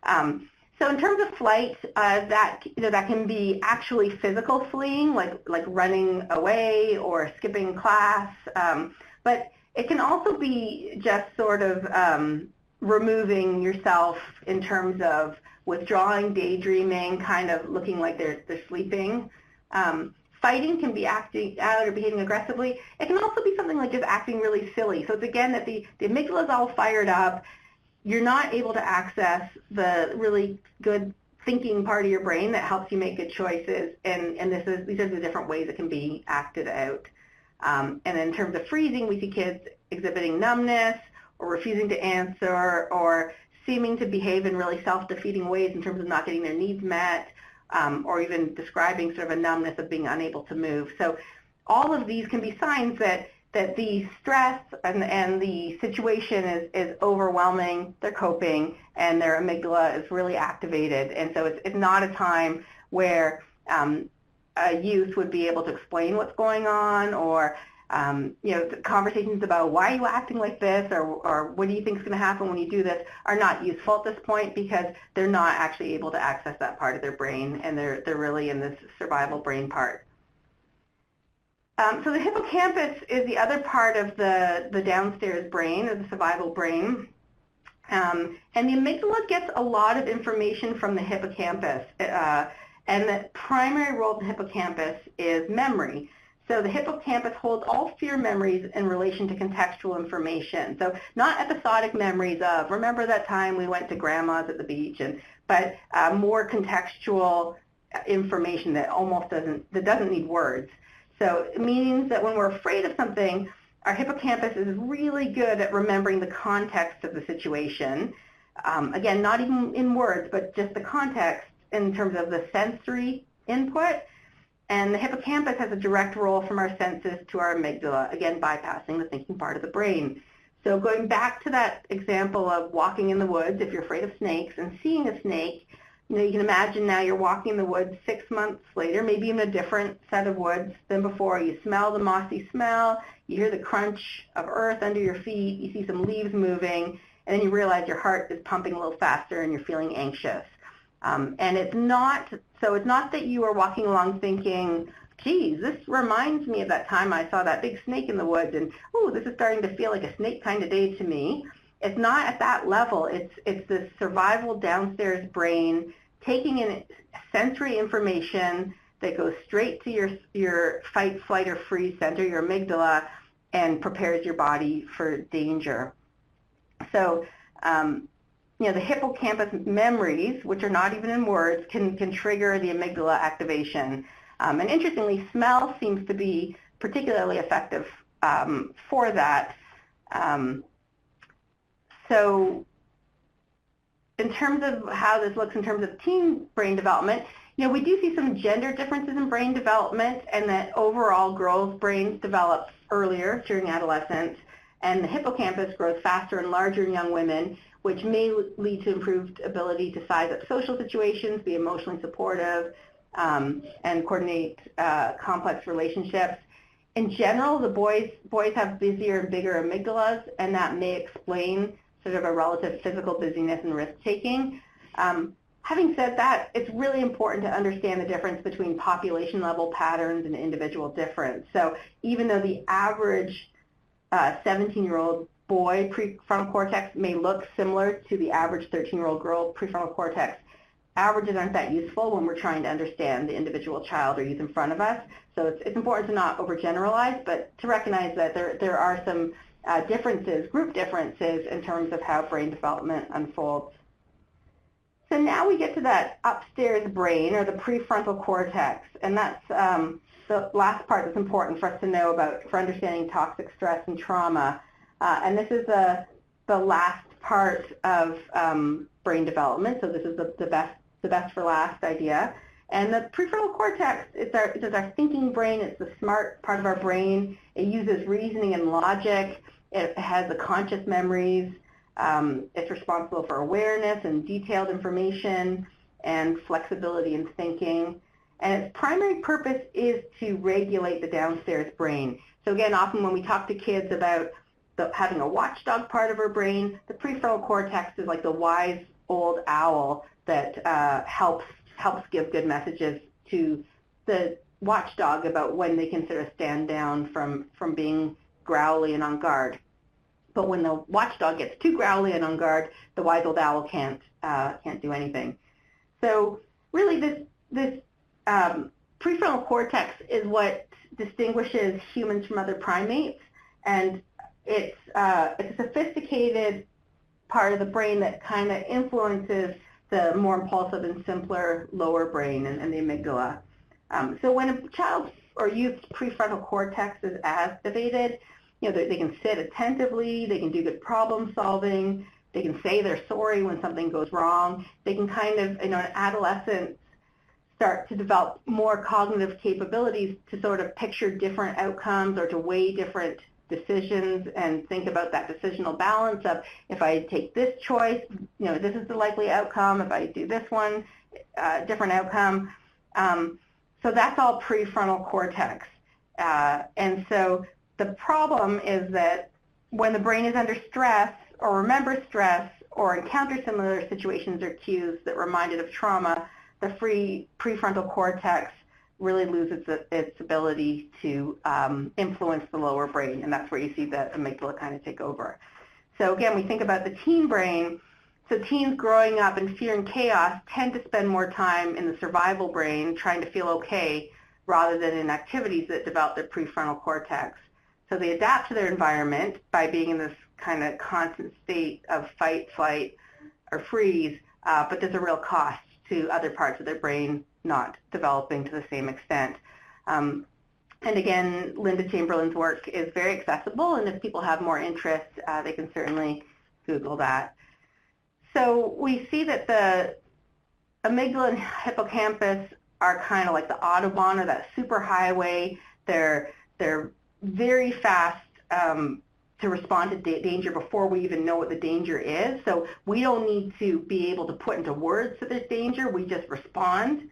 So in terms of flight, that can be actually physical fleeing, like running away or skipping class, but it can also be just sort of removing yourself in terms of withdrawing, daydreaming, kind of looking like they're sleeping. Fighting can be acting out or behaving aggressively. It can also be something like just acting really silly. So it's again that the amygdala is all fired up. You're not able to access the really good thinking part of your brain that helps you make good choices, and these are the different ways it can be acted out. And in terms of freezing, we see kids exhibiting numbness or refusing to answer or seeming to behave in really self-defeating ways in terms of not getting their needs met, or even describing sort of a numbness of being unable to move. So all of these can be signs that the stress and the situation is overwhelming, they're coping, and their amygdala is really activated. And so it's not a time where a youth would be able to explain what's going on or The conversations about why are you acting like this, or what do you think is going to happen when you do this, are not useful at this point because they're not actually able to access that part of their brain, and they're really in this survival brain part. So the hippocampus is the other part of the downstairs brain, or the survival brain. And the amygdala gets a lot of information from the hippocampus. And the primary role of the hippocampus is memory. So the hippocampus holds all fear memories in relation to contextual information. So not episodic memories of, remember that time we went to grandma's at the beach, but more contextual information that doesn't need words. So it means that when we're afraid of something, our hippocampus is really good at remembering the context of the situation. Again, not even in words, but just the context in terms of the sensory input. And the hippocampus has a direct role from our senses to our amygdala, again, bypassing the thinking part of the brain. So going back to that example of walking in the woods, if you're afraid of snakes and seeing a snake, you can imagine now you're walking in the woods 6 months later, maybe in a different set of woods than before. You smell the mossy smell, you hear the crunch of earth under your feet, you see some leaves moving, and then you realize your heart is pumping a little faster and you're feeling anxious. And it's not that you are walking along thinking, geez, this reminds me of that time I saw that big snake in the woods, and ooh, this is starting to feel like a snake kind of day to me. It's not at that level. It's this survival downstairs brain taking in sensory information that goes straight to your fight, flight, or freeze center, your amygdala, and prepares your body for danger. So, the hippocampus memories, which are not even in words, can trigger the amygdala activation. And interestingly, smell seems to be particularly effective for that. So in terms of how this looks in terms of teen brain development, we do see some gender differences in brain development, and that overall girls' brains develop earlier during adolescence, and the hippocampus grows faster and larger in young women, which may lead to improved ability to size up social situations, be emotionally supportive, and coordinate complex relationships. In general, the boys have busier and bigger amygdalas, and that may explain sort of a relative physical busyness and risk-taking. Having said that, it's really important to understand the difference between population-level patterns and individual difference. So even though the average 17-year-old boy prefrontal cortex may look similar to the average 13-year-old girl prefrontal cortex, averages aren't that useful when we're trying to understand the individual child or youth in front of us. So it's important to not overgeneralize, but to recognize that there are some differences, group differences, in terms of how brain development unfolds. So now we get to that upstairs brain, or the prefrontal cortex, and that's the last part that's important for us to know about for understanding toxic stress and trauma. And this is the last part of brain development, so this is the best for last idea. And the prefrontal cortex is our thinking brain. It's the smart part of our brain. It uses reasoning and logic. It has the conscious memories. It's responsible for awareness and detailed information and flexibility in thinking. And its primary purpose is to regulate the downstairs brain. So again, often when we talk to kids about having a watchdog part of our brain, the prefrontal cortex is like the wise old owl that helps give good messages to the watchdog about when they can sort of stand down from being growly and on guard. But when the watchdog gets too growly and on guard, the wise old owl can't do anything. So really, this prefrontal cortex is what distinguishes humans from other primates, and it's a sophisticated part of the brain that kind of influences the more impulsive and simpler lower brain and the amygdala. So when a child or youth's prefrontal cortex is activated, they can sit attentively, they can do good problem solving, they can say they're sorry when something goes wrong, they can kind of, in adolescence, start to develop more cognitive capabilities to sort of picture different outcomes or to weigh different decisions and think about that decisional balance of, if I take this choice, this is the likely outcome. If I do this one, different outcome. So that's all prefrontal cortex. And so The problem is that when the brain is under stress or remembers stress or encounters similar situations or cues that remind it of trauma, the prefrontal cortex really loses its ability to influence the lower brain, and that's where you see the amygdala kind of take over. So again, we think about the teen brain. So teens growing up in fear and chaos tend to spend more time in the survival brain trying to feel okay rather than in activities that develop their prefrontal cortex. So they adapt to their environment by being in this kind of constant state of fight, flight, or freeze, but there's a real cost to other parts of their brain not developing to the same extent. And again, Linda Chamberlain's work is very accessible, and if people have more interest, they can certainly Google that. So we see that the amygdala and hippocampus are kind of like the Autobahn or that superhighway. They're very fast to respond to danger before we even know what the danger is. So we don't need to be able to put into words that there's danger. We just respond.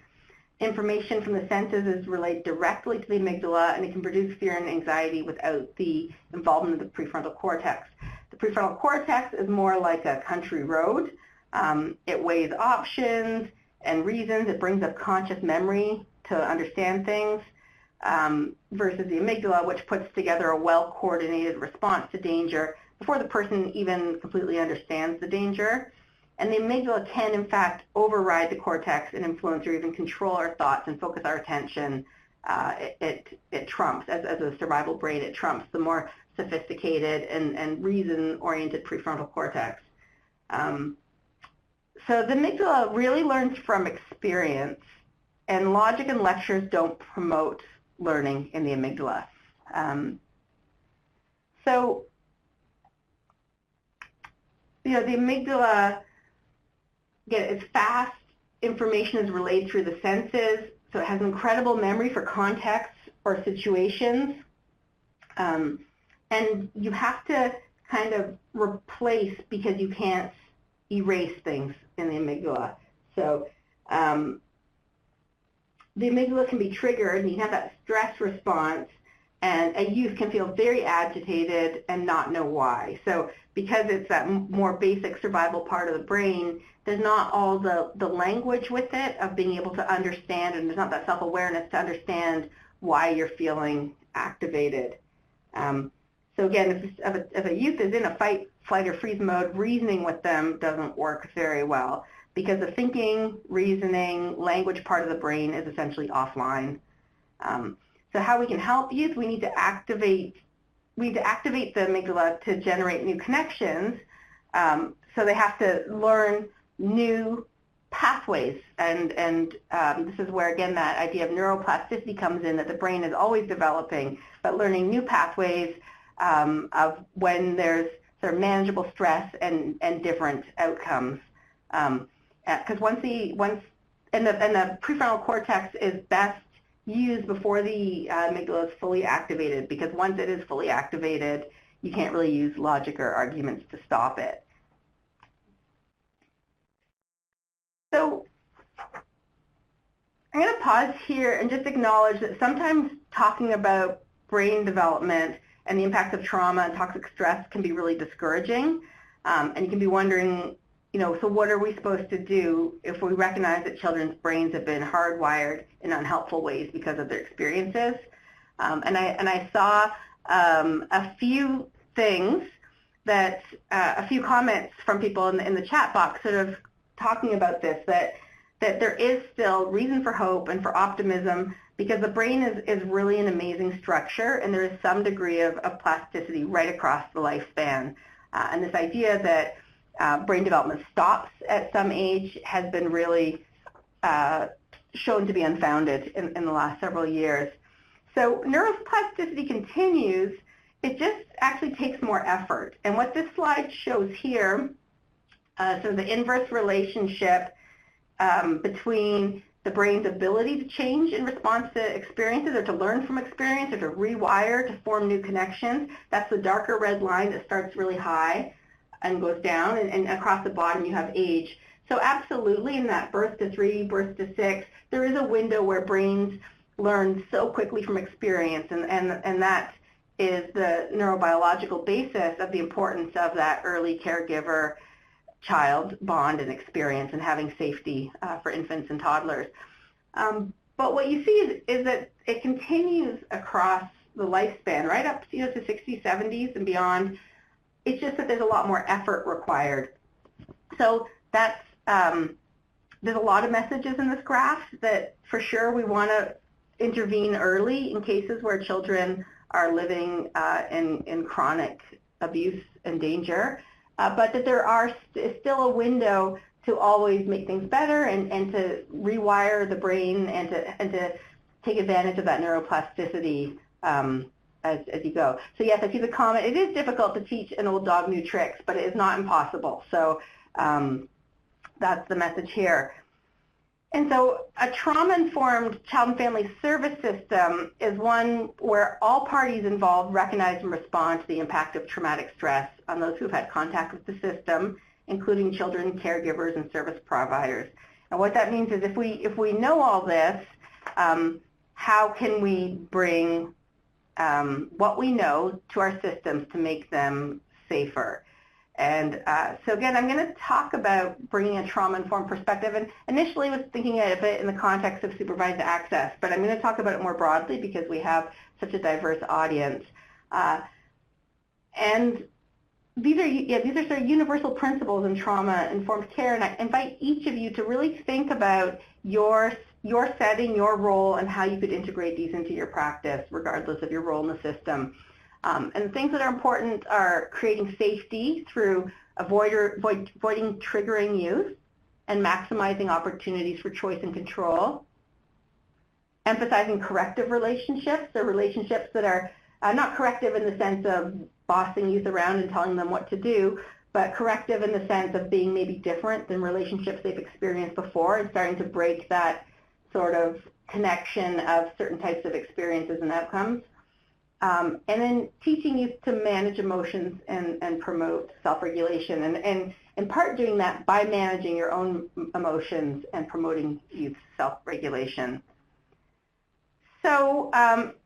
Information from the senses is relayed directly to the amygdala, and it can produce fear and anxiety without the involvement of the prefrontal cortex. The prefrontal cortex is more like a country road. It weighs options and reasons. It brings up conscious memory to understand things, versus the amygdala, which puts together a well-coordinated response to danger before the person even completely understands the danger. And the amygdala can, in fact, override the cortex and influence or even control our thoughts and focus our attention. It trumps, as a survival brain, it trumps the more sophisticated and reason-oriented prefrontal cortex. So the amygdala really learns from experience, and logic and lectures don't promote learning in the amygdala. So, the amygdala, again, it's fast, information is relayed through the senses, so it has incredible memory for context or situations. And you have to kind of replace because you can't erase things in the amygdala. So the amygdala can be triggered, and you have that stress response, and a youth can feel very agitated and not know why. So because it's that more basic survival part of the brain, there's not all the language with it of being able to understand, and there's not that self-awareness to understand why you're feeling activated. So again, if a youth is in a fight, flight, or freeze mode, reasoning with them doesn't work very well because the thinking, reasoning, language part of the brain is essentially offline. So how we can help youth, we need to activate the amygdala to generate new connections. So they have to learn new pathways, and this is where, again, that idea of neuroplasticity comes in, that the brain is always developing, but learning new pathways of when there's sort of manageable stress and different outcomes. Because the prefrontal cortex is best used before the amygdala is fully activated, because once it is fully activated, you can't really use logic or arguments to stop it. So I'm going to pause here and just acknowledge that sometimes talking about brain development and the impacts of trauma and toxic stress can be really discouraging. And you can be wondering, so what are we supposed to do if we recognize that children's brains have been hardwired in unhelpful ways because of their experiences? And I saw a few things that, a few comments from people in the chat box sort of talking about this, that there is still reason for hope and for optimism, because the brain is really an amazing structure, and there is some degree of plasticity right across the lifespan. And this idea that brain development stops at some age has been really shown to be unfounded in the last several years. So neuroplasticity continues, it just actually takes more effort. And what this slide shows here, so the inverse relationship between the brain's ability to change in response to experiences, or to learn from experience, or to rewire to form new connections. That's the darker red line that starts really high and goes down, and across the bottom you have age. So absolutely, in that birth to 3, birth to 6, there is a window where brains learn so quickly from experience, and that is the neurobiological basis of the importance of that early caregiver-child bond and experience and having safety for infants and toddlers. But what you see is that it continues across the lifespan, right up to 60s, 70s, and beyond. It's just that there's a lot more effort required. So that's there's a lot of messages in this graph that for sure we want to intervene early in cases where children are living in chronic abuse and danger, but that there is still a window to always make things better and to rewire the brain and to take advantage of that neuroplasticity as you go. So yes, I see the comment. It is difficult to teach an old dog new tricks, but it is not impossible. So that's the message here. And so a trauma-informed child and family service system is one where all parties involved recognize and respond to the impact of traumatic stress on those who've had contact with the system, including children, caregivers, and service providers. And what that means is if we know all this, how can we bring what we know to our systems to make them safer? And so again, I'm going to talk about bringing a trauma-informed perspective, and initially was thinking of it in the context of supervised access, but I'm going to talk about it more broadly because we have such a diverse audience. And these are sort of universal principles in trauma-informed care, and I invite each of you to really think about your setting, your role, and how you could integrate these into your practice, regardless of your role in the system. And the things that are important are creating safety through avoiding triggering use and maximizing opportunities for choice and control, emphasizing corrective relationships, so relationships that are not corrective in the sense of bossing youth around and telling them what to do, but corrective in the sense of being maybe different than relationships they've experienced before and starting to break that sort of connection of certain types of experiences and outcomes. And then teaching youth to manage emotions and promote self-regulation, and in part doing that by managing your own emotions and promoting youth self-regulation. So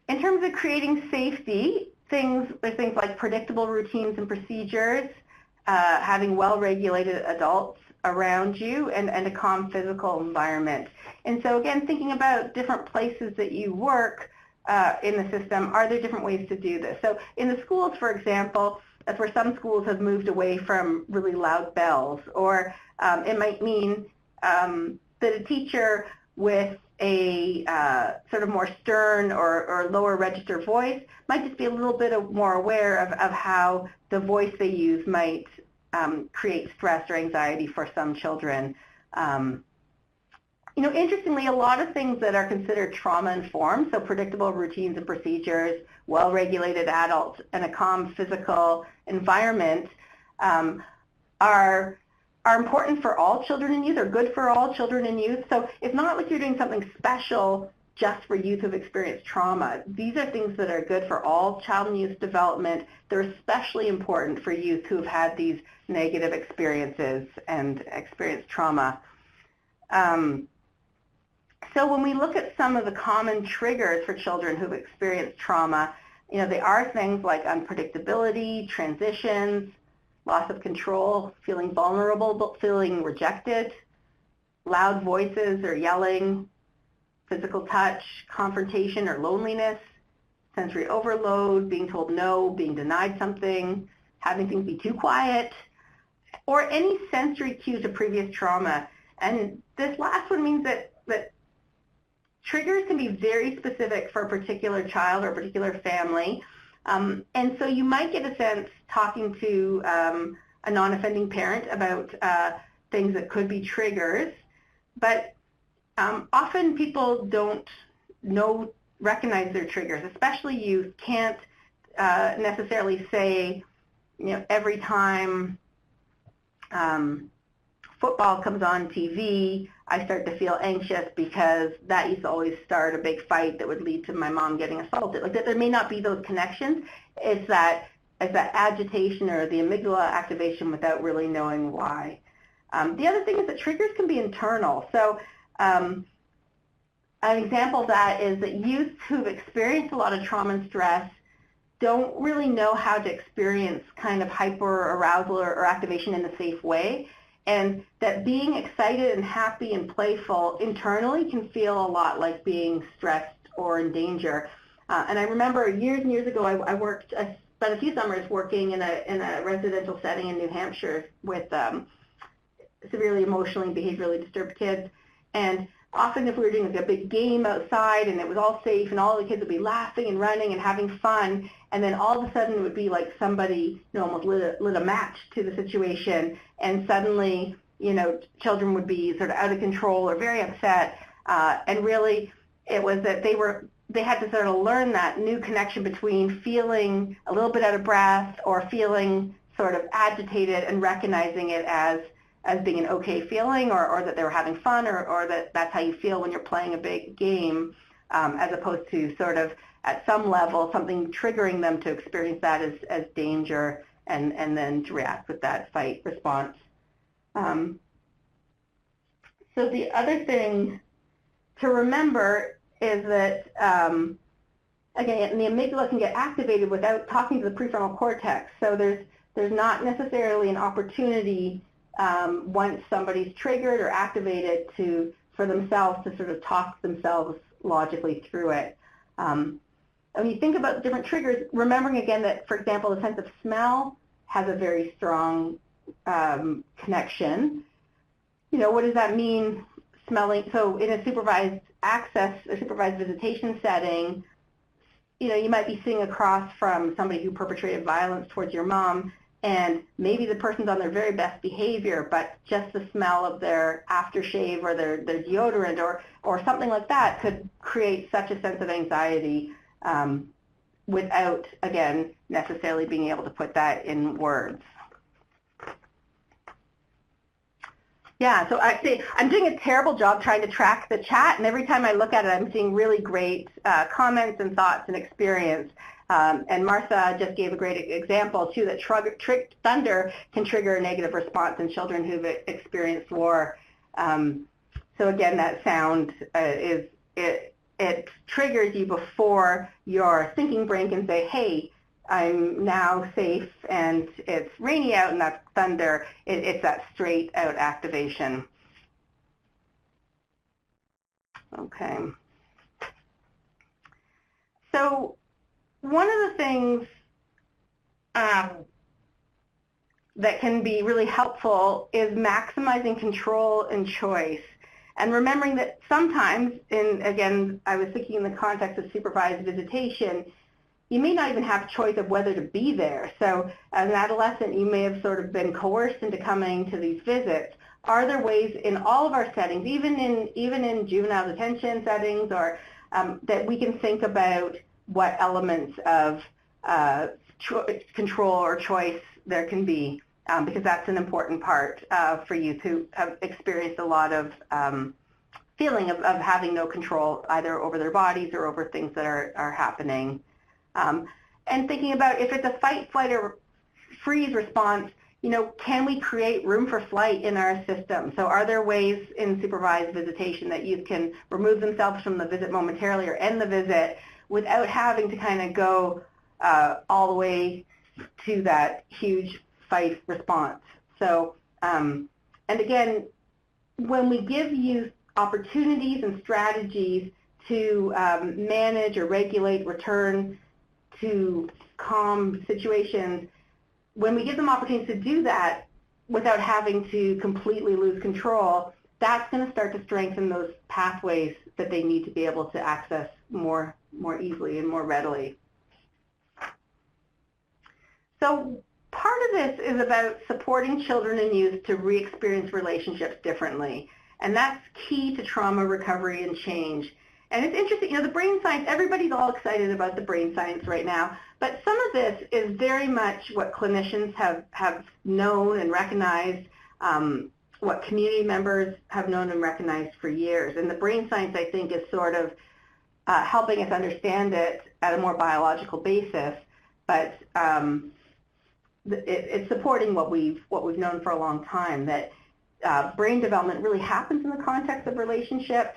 in terms of creating safety, there's things like predictable routines and procedures, having well-regulated adults around you, and a calm physical environment. And so again, thinking about different places that you work in the system, are there different ways to do this? So in the schools, for example, that's where some schools have moved away from really loud bells, or it might mean that a teacher with a sort of more stern or lower register voice might just be a little bit more aware of how the voice they use might create stress or anxiety for some children. Interestingly, a lot of things that are considered trauma-informed, so predictable routines and procedures, well-regulated adults, and a calm physical environment are important for all children and youth, or good for all children and youth. So it's not like you're doing something special just for youth who've experienced trauma. These are things that are good for all child and youth development. They're especially important for youth who've had these negative experiences and experienced trauma. So when we look at some of the common triggers for children who've experienced trauma, they are things like unpredictability, transitions, loss of control, feeling vulnerable, feeling rejected, loud voices or yelling, physical touch, confrontation or loneliness, sensory overload, being told no, being denied something, having things be too quiet, or any sensory cue to previous trauma. And this last one means that triggers can be very specific for a particular child or a particular family. And so you might get a sense talking to a non-offending parent about things that could be triggers, but often people don't recognize their triggers, especially youth can't necessarily say, every time football comes on TV, I start to feel anxious because that used to always start a big fight that would lead to my mom getting assaulted. Like that, there may not be those connections. It's that agitation or the amygdala activation without really knowing why. The other thing is that triggers can be internal. So an example of that is that youth who've experienced a lot of trauma and stress don't really know how to experience kind of hyperarousal or activation in a safe way, and that being excited and happy and playful internally can feel a lot like being stressed or in danger. And I remember years and years ago, I spent a few summers working in a residential setting in New Hampshire with severely emotionally and behaviorally disturbed kids. And often if we were doing like a big game outside and it was all safe and all the kids would be laughing and running and having fun, and then all of a sudden it would be like somebody almost lit a match to the situation, and suddenly children would be sort of out of control or very upset, and really it was that they had to sort of learn that new connection between feeling a little bit out of breath or feeling sort of agitated and recognizing it as being an okay feeling, or that they were having fun, or that's how you feel when you're playing a big game, as opposed to sort of at some level something triggering them to experience that as danger and then to react with that fight response. So the other thing to remember is that, again, the amygdala can get activated without talking to the prefrontal cortex. So there's not necessarily an opportunity once somebody's triggered or activated for themselves to sort of talk themselves logically through it. When you think about different triggers, remembering again that, for example, the sense of smell has a very strong connection. What does that mean, smelling? So in a supervised access, a supervised visitation setting, you might be sitting across from somebody who perpetrated violence towards your mom, and maybe the person's on their very best behavior, but just the smell of their aftershave or their deodorant or something like that could create such a sense of anxiety without, again, necessarily being able to put that in words. Yeah, so I'm doing a terrible job trying to track the chat, and every time I look at it, I'm seeing really great comments and thoughts and experience. And Martha just gave a great example, too, that thunder can trigger a negative response in children who've experienced war. So again, that sound it triggers you before your thinking brain can say, hey, I'm now safe and it's rainy out and that's thunder. It's that straight out activation. Okay. So one of the things that can be really helpful is maximizing control and choice. And remembering that sometimes, again, I was thinking in the context of supervised visitation, you may not even have choice of whether to be there. So as an adolescent, you may have sort of been coerced into coming to these visits. Are there ways in all of our settings, even in juvenile detention settings, or that we can think about what elements of control or choice there can be, because that's an important part for youth who have experienced a lot of feeling of having no control either over their bodies or over things that are happening. And thinking about if it's a fight, flight, or freeze response, can we create room for flight in our system? So are there ways in supervised visitation that youth can remove themselves from the visit momentarily or end the visit without having to kind of go all the way to that huge fight response? So, and again, when we give youth opportunities and strategies to manage or regulate, return to calm situations, when we give them opportunities to do that without having to completely lose control, that's going to start to strengthen those pathways that they need to be able to access more easily and more readily. So part of this is about supporting children and youth to re-experience relationships differently. And that's key to trauma recovery and change. And it's interesting, the brain science, everybody's all excited about the brain science right now, but some of this is very much what clinicians have known and recognized, what community members have known and recognized for years. And the brain science, I think, is sort of helping us understand it at a more biological basis, but it's supporting what we've known for a long time, that brain development really happens in the context of relationships.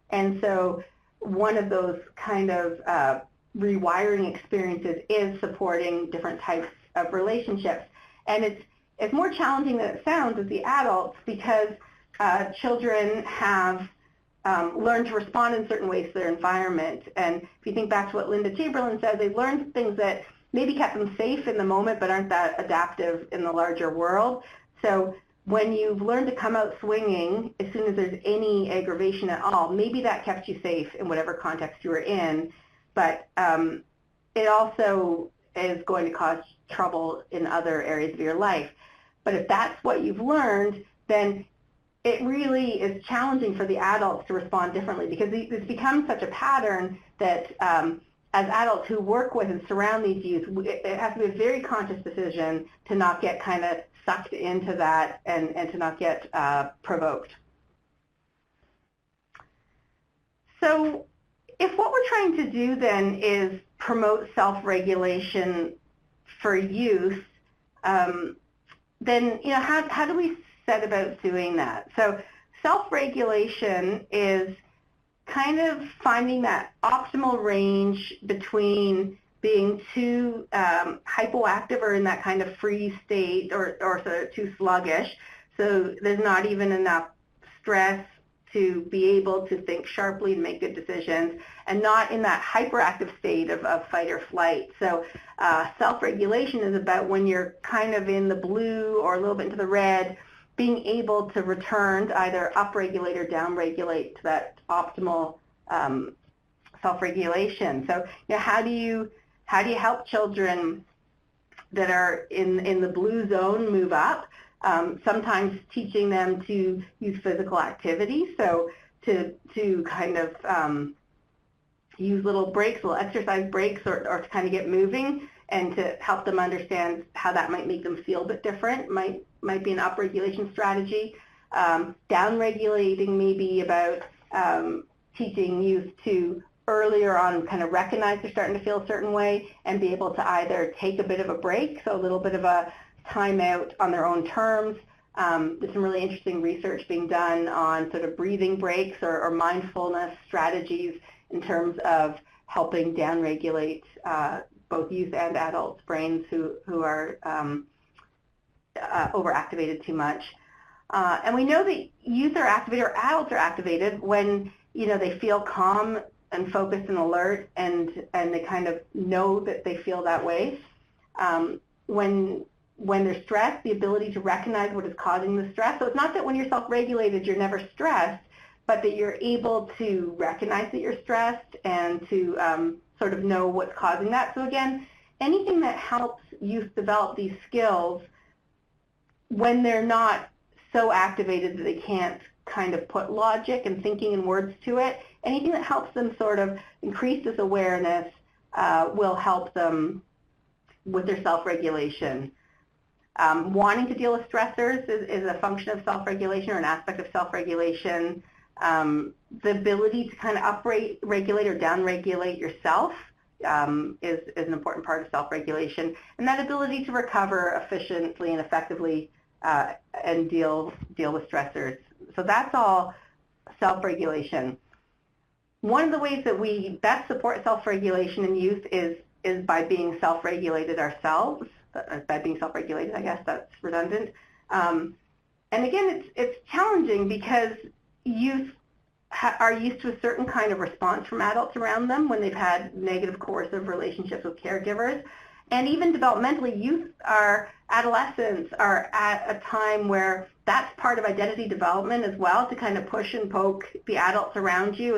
And so one of those kind of rewiring experiences is supporting different types of relationships. And it's more challenging than it sounds as the adults, because children have learned to respond in certain ways to their environment. And if you think back to what Linda Chamberlain says, they've learned things that maybe kept them safe in the moment but aren't that adaptive in the larger world. So when you've learned to come out swinging as soon as there's any aggravation at all, maybe that kept you safe in whatever context you were in, but it also is going to cause trouble in other areas of your life. But if that's what you've learned, then it really is challenging for the adults to respond differently, because it's become such a pattern that as adults who work with and surround these youth, it has to be a very conscious decision to not get kind of sucked into that and to not get provoked. So if what we're trying to do then is promote self-regulation for youth, then how do we set about doing that? So self-regulation is kind of finding that optimal range between being too hypoactive or in that kind of freeze state, or sort of too sluggish, so there's not even enough stress to be able to think sharply and make good decisions, and not in that hyperactive state of fight or flight. So self-regulation is about when you're kind of in the blue or a little bit into the red, being able to return to either upregulate or downregulate to that optimal self-regulation. So how do you help children that are in the blue zone move up? Sometimes teaching them to use physical activity, so to kind of use little breaks, little exercise breaks, or to kind of get moving, and to help them understand how that might make them feel a bit different, might be an upregulation strategy. Downregulating may be about teaching youth to earlier on kind of recognize they're starting to feel a certain way and be able to either take a bit of a break, so a little bit of a time out on their own terms. There's some really interesting research being done on sort of breathing breaks or mindfulness strategies in terms of helping downregulate both youth and adults' brains who are overactivated too much. And we know that youth are activated, or adults are activated, when they feel calm and focused and alert, and they kind of know that they feel that way. When they're stressed, the ability to recognize what is causing the stress. So it's not that when you're self-regulated you're never stressed, but that you're able to recognize that you're stressed and to sort of know what's causing that. So again, anything that helps youth develop these skills when they're not so activated that they can't kind of put logic and thinking and words to it, anything that helps them sort of increase this awareness will help them with their self-regulation. Wanting to deal with stressors is a function of self-regulation, or an aspect of self-regulation. The ability to kind of up-regulate or down-regulate yourself is an important part of self-regulation, and that ability to recover efficiently and effectively and deal with stressors. So that's all self-regulation. One of the ways that we best support self-regulation in youth is by being self-regulated ourselves. By being self-regulated, I guess that's redundant. And again, it's challenging because youth are used to a certain kind of response from adults around them when they've had negative coercive relationships with caregivers. And even developmentally, adolescents are at a time where that's part of identity development as well, to kind of push and poke the adults around you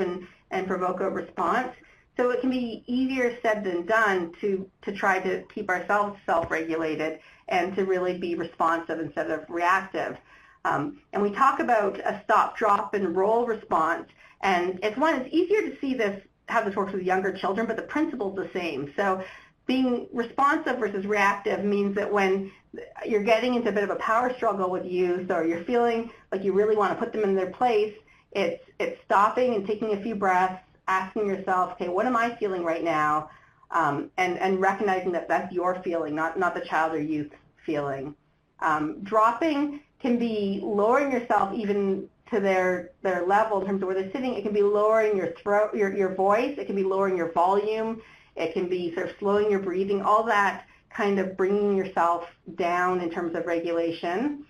and provoke a response. So it can be easier said than done to try to keep ourselves self-regulated and to really be responsive instead of reactive. And we talk about a stop, drop, and roll response. And it's easier to see how this works with younger children, but the principle's the same. So being responsive versus reactive means that when you're getting into a bit of a power struggle with youth, or you're feeling like you really want to put them in their place, it's stopping and taking a few breaths, asking yourself, okay, what am I feeling right now? And recognizing that that's your feeling, not the child or youth feeling. Dropping can be lowering yourself even to their level in terms of where they're sitting. It can be lowering your throat, your voice. It can be lowering your volume. It can be sort of slowing your breathing, all that kind of bringing yourself down in terms of regulation.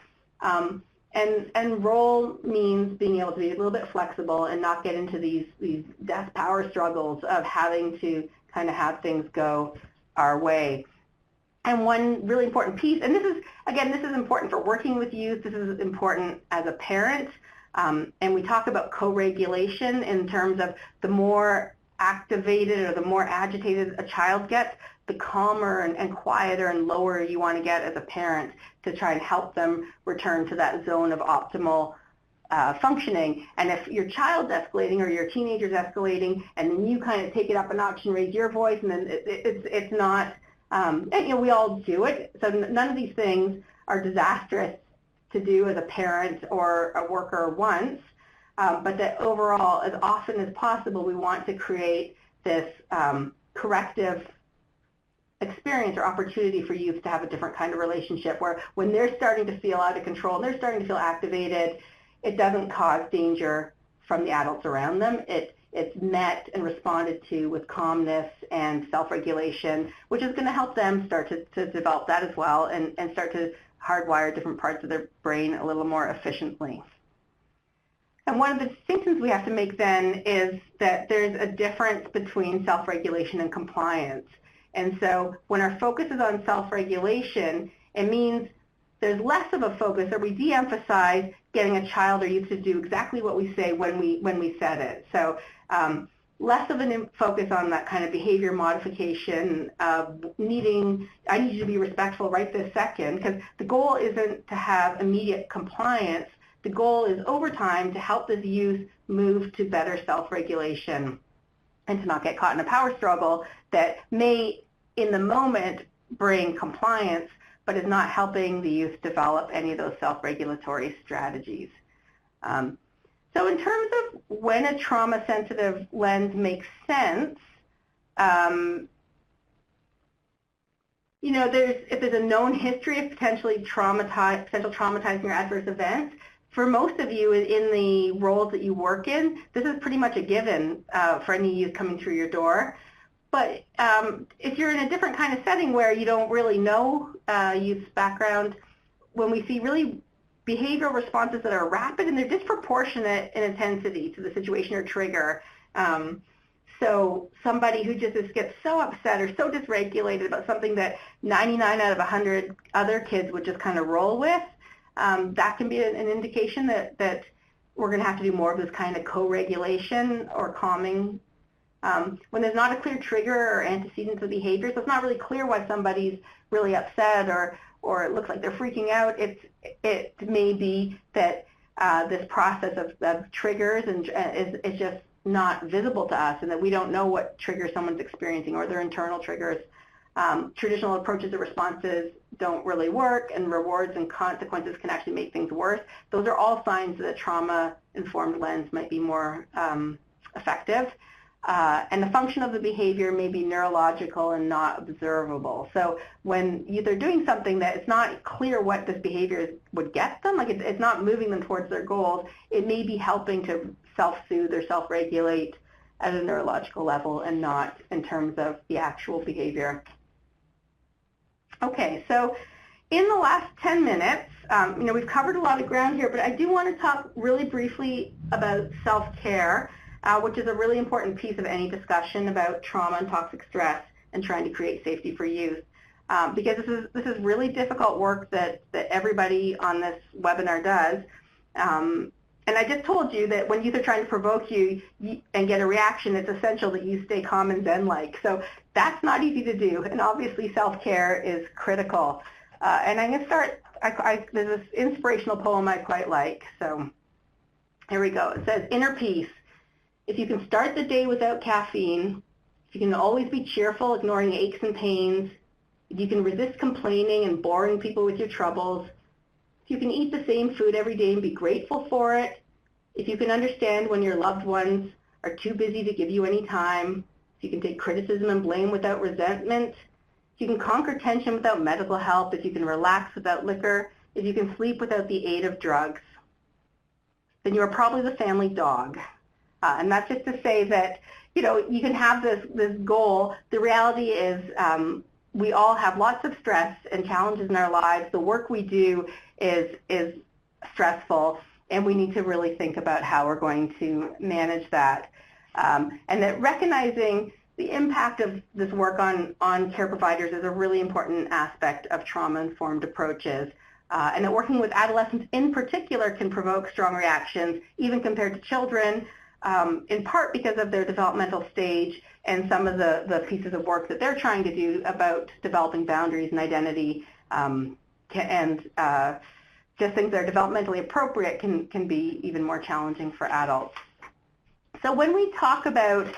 And role means being able to be a little bit flexible and not get into these death power struggles of having to kind of have things go our way. And one really important piece, and this is important for working with youth, this is important as a parent, and we talk about co-regulation in terms of the more activated or the more agitated a child gets, the calmer and quieter and lower you want to get as a parent to try and help them return to that zone of optimal functioning. And if your child's escalating or your teenager's escalating, and then you kind of take it up a notch and raise your voice, and then it's not, and, you know, we all do it. So none of these things are disastrous to do as a parent or a worker once, but that overall, as often as possible, we want to create this corrective experience or opportunity for youth to have a different kind of relationship where when they're starting to feel out of control and they're starting to feel activated, it doesn't cause danger from the adults around them. It's met and responded to with calmness and self-regulation, which is going to help them start to develop that as well and start to hardwire different parts of their brain a little more efficiently. And one of the distinctions we have to make then is that there's a difference between self-regulation and compliance. And so when our focus is on self-regulation, it means there's less of a focus, or we de-emphasize getting a child or youth to do exactly what we say when we said it. So less of a focus on that kind of behavior modification of I need you to be respectful right this second, because the goal isn't to have immediate compliance. The goal is over time to help this youth move to better self-regulation and to not get caught in a power struggle that may in the moment bring compliance, but is not helping the youth develop any of those self-regulatory strategies. So in terms of when a trauma-sensitive lens makes sense, you know, if there's a known history of potential traumatizing or adverse events, for most of you in the roles that you work in, this is pretty much a given for any youth coming through your door. But if you're in a different kind of setting where you don't really know youth's background, when we see really behavioral responses that are rapid and they're disproportionate in intensity to the situation or trigger, so somebody who just gets so upset or so dysregulated about something that 99 out of 100 other kids would just kind of roll with, that can be an indication that we're going to have to do more of this kind of co-regulation or calming. When there's not a clear trigger or antecedents of behavior, so it's not really clear why somebody's really upset or it looks like they're freaking out, it may be that this process of triggers is just not visible to us, and that we don't know what trigger someone's experiencing or their internal triggers. Traditional approaches or responses don't really work, and rewards and consequences can actually make things worse. Those are all signs that a trauma-informed lens might be more effective. And the function of the behavior may be neurological and not observable. So when they're doing something that it's not clear what this behavior would get them, like it's not moving them towards their goals, it may be helping to self-soothe or self-regulate at a neurological level and not in terms of the actual behavior. Okay, so in the last 10 minutes, you know, we've covered a lot of ground here, but I do want to talk really briefly about self-care, which is a really important piece of any discussion about trauma and toxic stress and trying to create safety for youth. Because this is really difficult work that everybody on this webinar does. And I just told you that when youth are trying to provoke you and get a reaction, it's essential that you stay calm and zen-like. So that's not easy to do, and obviously self-care is critical. And I'm going to start, there's this inspirational poem I quite like. So here we go. It says, "Inner peace. If you can start the day without caffeine, if you can always be cheerful, ignoring aches and pains, if you can resist complaining and boring people with your troubles, if you can eat the same food every day and be grateful for it, if you can understand when your loved ones are too busy to give you any time, if you can take criticism and blame without resentment, if you can conquer tension without medical help, if you can relax without liquor, if you can sleep without the aid of drugs, then you are probably the family dog. And that's just to say that, you can have this goal. The reality is we all have lots of stress and challenges in our lives. The work we do is stressful, and we need to really think about how we're going to manage that. And that recognizing the impact of this work on care providers is a really important aspect of trauma-informed approaches. And that working with adolescents in particular can provoke strong reactions, even compared to children, in part because of their developmental stage and some of the pieces of work that they're trying to do about developing boundaries and identity, and just things that are developmentally appropriate can be even more challenging for adults. So when we talk about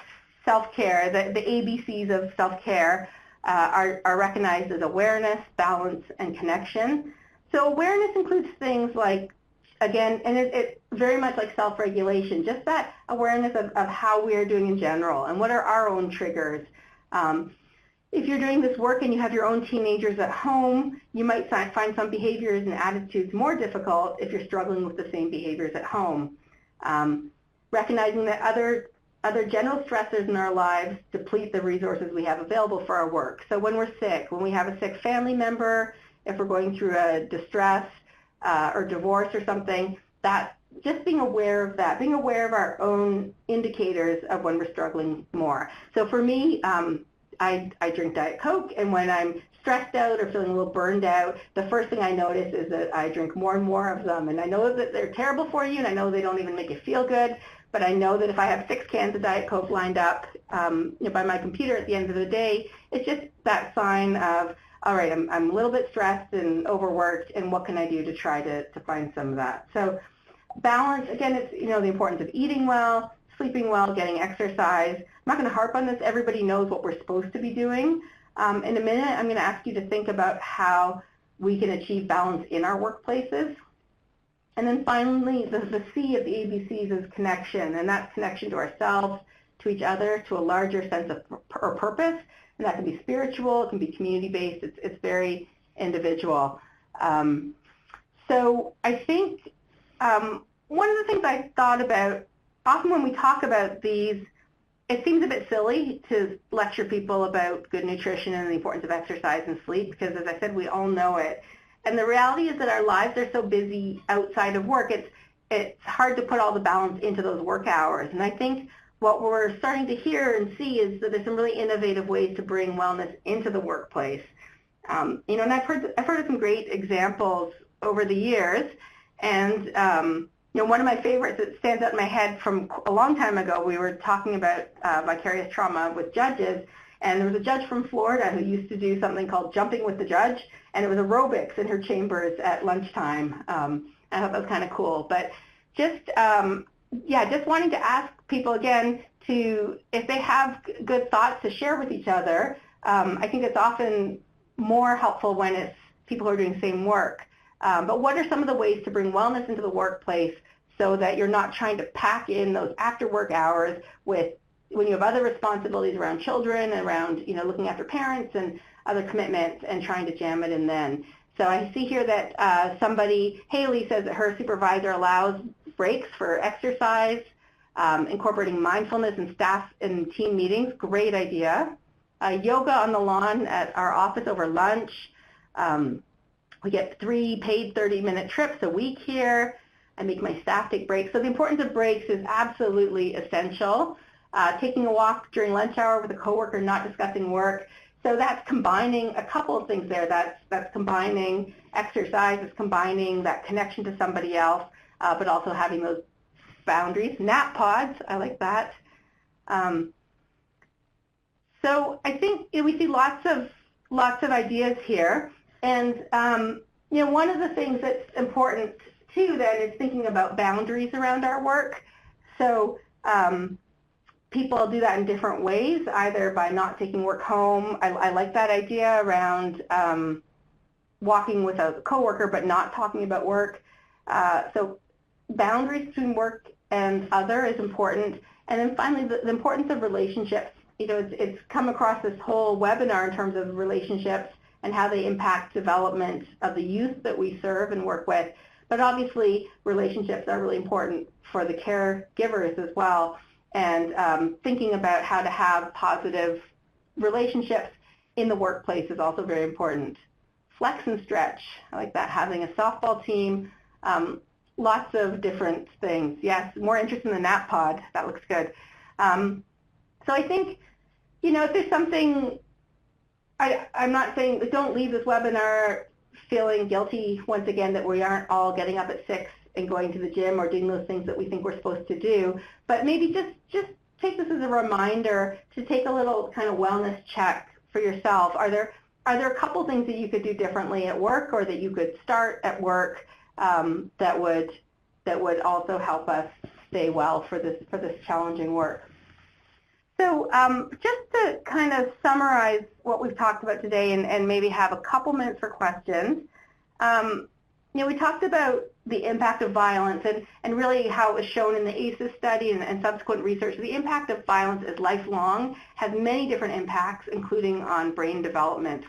self-care, the ABCs of self-care are recognized as awareness, balance, and connection. So awareness includes things like, again, and it's very much like self-regulation, just that awareness of how we are doing in general and what are our own triggers. If you're doing this work and you have your own teenagers at home, you might find some behaviors and attitudes more difficult if you're struggling with the same behaviors at home. Recognizing that other general stressors in our lives deplete the resources we have available for our work. So when we're sick, when we have a sick family member, if we're going through a distress or divorce or something, that just being aware of that, being aware of our own indicators of when we're struggling more. So for me, I drink Diet Coke, and when I'm stressed out or feeling a little burned out, the first thing I notice is that I drink more and more of them. And I know that they're terrible for you, and I know they don't even make you feel good, but I know that if I have 6 cans of Diet Coke lined up by my computer at the end of the day, it's just that sign of, all right, I'm a little bit stressed and overworked, and what can I do to try to find some of that? So balance, again, it's the importance of eating well, sleeping well, getting exercise. I'm not going to harp on this. Everybody knows what we're supposed to be doing. In a minute, I'm going to ask you to think about how we can achieve balance in our workplaces. And then finally, the C of the ABCs is connection, and that's connection to ourselves, to each other, to a larger sense of purpose. And that can be spiritual, it can be community-based, it's very individual. So I think one of the things I thought about, often when we talk about these, it seems a bit silly to lecture people about good nutrition and the importance of exercise and sleep, because as I said, we all know it. And the reality is that our lives are so busy outside of work, it's hard to put all the balance into those work hours. And I think what we're starting to hear and see is that there's some really innovative ways to bring wellness into the workplace. And I've heard of some great examples over the years. And one of my favorites that stands out in my head from a long time ago, we were talking about vicarious trauma with judges, and there was a judge from Florida who used to do something called jumping with the judge, and it was aerobics in her chambers at lunchtime. I thought that was kind of cool. But just wanting to ask people again if they have good thoughts to share with each other. I think it's often more helpful when it's people who are doing the same work. But what are some of the ways to bring wellness into the workplace so that you're not trying to pack in those after work hours when you have other responsibilities around children, around looking after parents and other commitments, and trying to jam it in then. So I see here that Haley says that her supervisor allows breaks for exercise, incorporating mindfulness in staff and team meetings. Great idea. Yoga on the lawn at our office over lunch. We get 3 paid 30-minute trips a week here. I make my staff take breaks. So the importance of breaks is absolutely essential. Taking a walk during lunch hour with a coworker, not discussing work. So that's combining a couple of things there. That's combining exercise, it's combining that connection to somebody else, but also having those boundaries. Nap pods, I like that. So I think we see lots of ideas here. And one of the things that's important too then is thinking about boundaries around our work. So people do that in different ways, either by not taking work home. I like that idea around walking with a coworker but not talking about work. So boundaries between work and other is important. And then finally, the importance of relationships. It's come across this whole webinar in terms of relationships and how they impact development of the youth that we serve and work with. But obviously, relationships are really important for the caregivers as well. and thinking about how to have positive relationships in the workplace is also very important. Flex and stretch, I like that, having a softball team, lots of different things. Yes, more interest in the nap pod, that looks good. So I think, if there's something, I'm not saying, don't leave this webinar feeling guilty once again that we aren't all getting up at 6 and going to the gym or doing those things that we think we're supposed to do, but maybe just take this as a reminder to take a little kind of wellness check for yourself. Are there a couple things that you could do differently at work or that you could start at work that would also help us stay well for this challenging work? So just to kind of summarize what we've talked about today and maybe have a couple minutes for questions, we talked about the impact of violence and really how it was shown in the ACEs study and subsequent research. The impact of violence is lifelong, has many different impacts, including on brain development.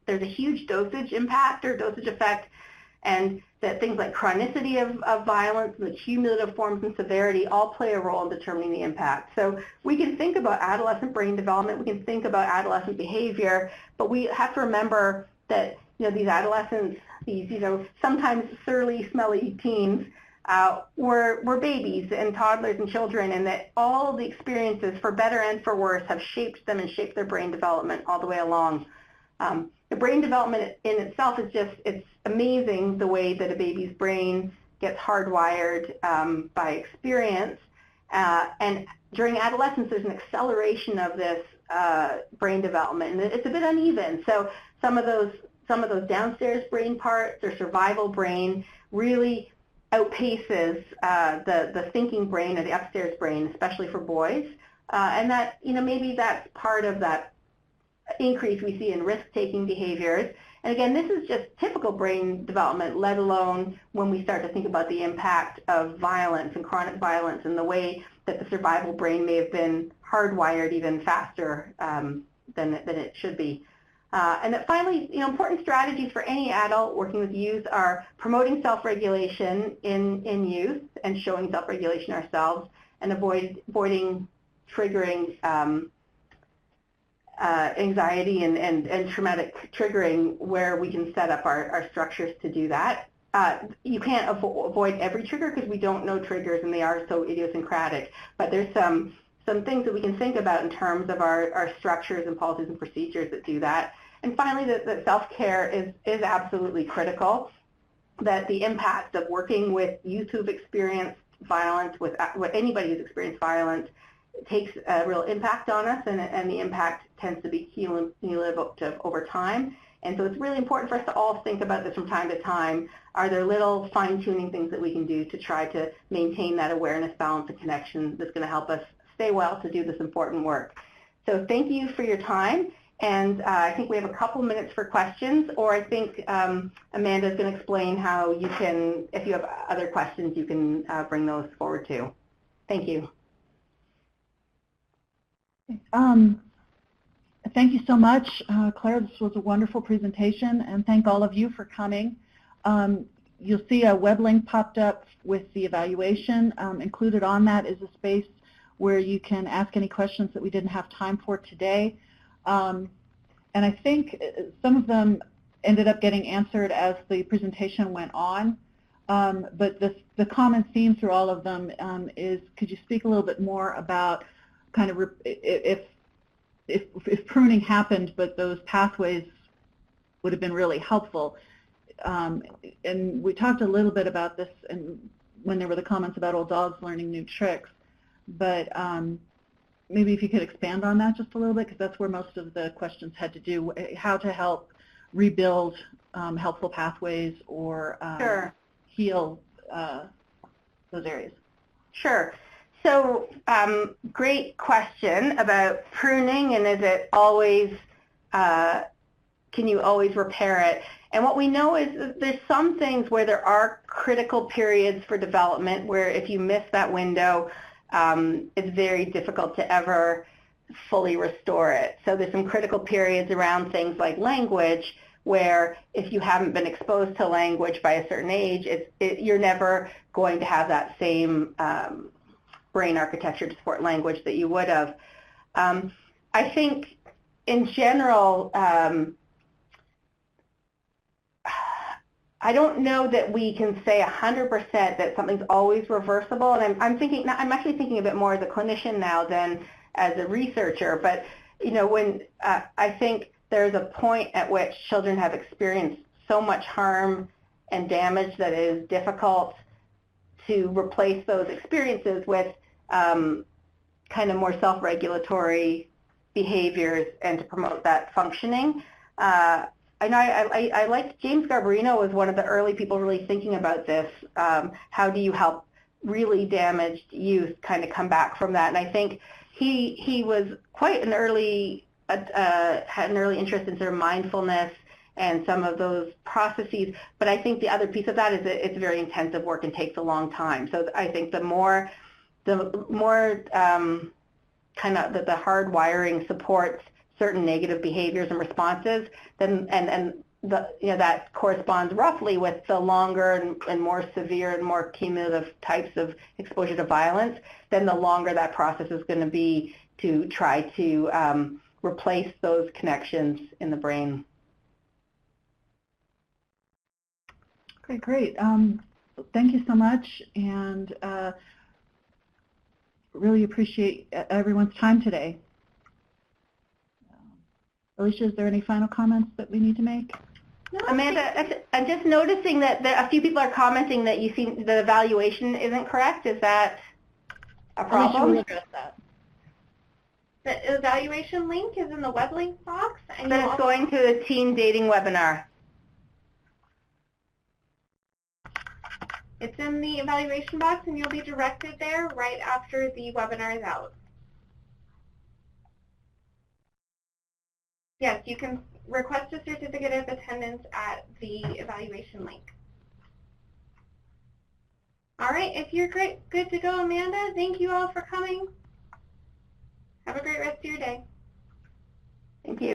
There's a huge dosage impact or dosage effect, and that things like chronicity of violence, the cumulative forms and severity all play a role in determining the impact. So we can think about adolescent brain development, we can think about adolescent behavior, but we have to remember that these adolescents, these sometimes surly, smelly teens, were babies and toddlers and children, and that all the experiences, for better and for worse, have shaped them and shaped their brain development all the way along. The brain development in itself is it's amazing the way that a baby's brain gets hardwired by experience. And during adolescence, there's an acceleration of this brain development, and it's a bit uneven. So some of those downstairs brain parts, their survival brain, really outpaces the thinking brain or the upstairs brain, especially for boys. And that, maybe that's part of that increase we see in risk-taking behaviors. And again, this is just typical brain development, let alone when we start to think about the impact of violence and chronic violence and the way that the survival brain may have been hardwired even faster than it should be. And that finally, important strategies for any adult working with youth are promoting self-regulation in youth and showing self-regulation ourselves, and avoiding triggering anxiety and traumatic triggering where we can set up our structures to do that. You can't avoid every trigger because we don't know triggers and they are so idiosyncratic, but there's some things that we can think about in terms of our structures and policies and procedures that do that. And finally, that self-care is absolutely critical, that the impact of working with youth who've experienced violence, with anybody who's experienced violence, takes a real impact on us, and the impact tends to be cumulative over time. And so it's really important for us to all think about this from time to time. Are there little fine-tuning things that we can do to try to maintain that awareness, balance, and connection that's going to help us stay well to do this important work? So thank you for your time. And I think we have a couple minutes for questions, or I think Amanda is going to explain how you can, if you have other questions, you can bring those forward too. Thank you. Thank you so much, Claire. This was a wonderful presentation, and thank all of you for coming. You'll see a web link popped up with the evaluation. Included on that is a space where you can ask any questions that we didn't have time for today. And I think some of them ended up getting answered as the presentation went on. But the common theme through all of them is, could you speak a little bit more about kind of if pruning happened, but those pathways would have been really helpful. And we talked a little bit about this when there were the comments about old dogs learning new tricks. But maybe if you could expand on that just a little bit, because that's where most of the questions had to do, how to help rebuild helpful pathways or Sure. heal those areas. Sure. So great question about pruning, and is it always, can you always repair it? And what we know is that there's some things where there are critical periods for development where if you miss that window, it's very difficult to ever fully restore it. So there's some critical periods around things like language where if you haven't been exposed to language by a certain age, you're never going to have that same brain architecture to support language that you would have. I think in general, I don't know that we can say 100% that something's always reversible, and I'm actually thinking a bit more as a clinician now than as a researcher. But when I think there's a point at which children have experienced so much harm and damage that it is difficult to replace those experiences with kind of more self-regulatory behaviors and to promote that functioning. I know I liked James Garbarino was one of the early people really thinking about this. How do you help really damaged youth kind of come back from that? And I think he was quite an early, had an early interest in sort of mindfulness and some of those processes. But I think the other piece of that is that it's very intensive work and takes a long time. So I think the more kind of the hard wiring supports certain negative behaviors and responses, then that corresponds roughly with the longer and more severe and more cumulative types of exposure to violence, then the longer that process is going to be to try to replace those connections in the brain. Okay, great. Thank you so much, and really appreciate everyone's time today. Alicia, is there any final comments that we need to make? No, Amanda, I'm just noticing that a few people are commenting that you see the evaluation isn't correct. Is that a problem? Alicia will address that. The evaluation link is in the web link box. And then it's going to the teen dating webinar. It's in the evaluation box, and you'll be directed there right after the webinar is out. Yes, you can request a certificate of attendance at the evaluation link. All right, if you're good to go, Amanda, thank you all for coming. Have a great rest of your day. Thank you.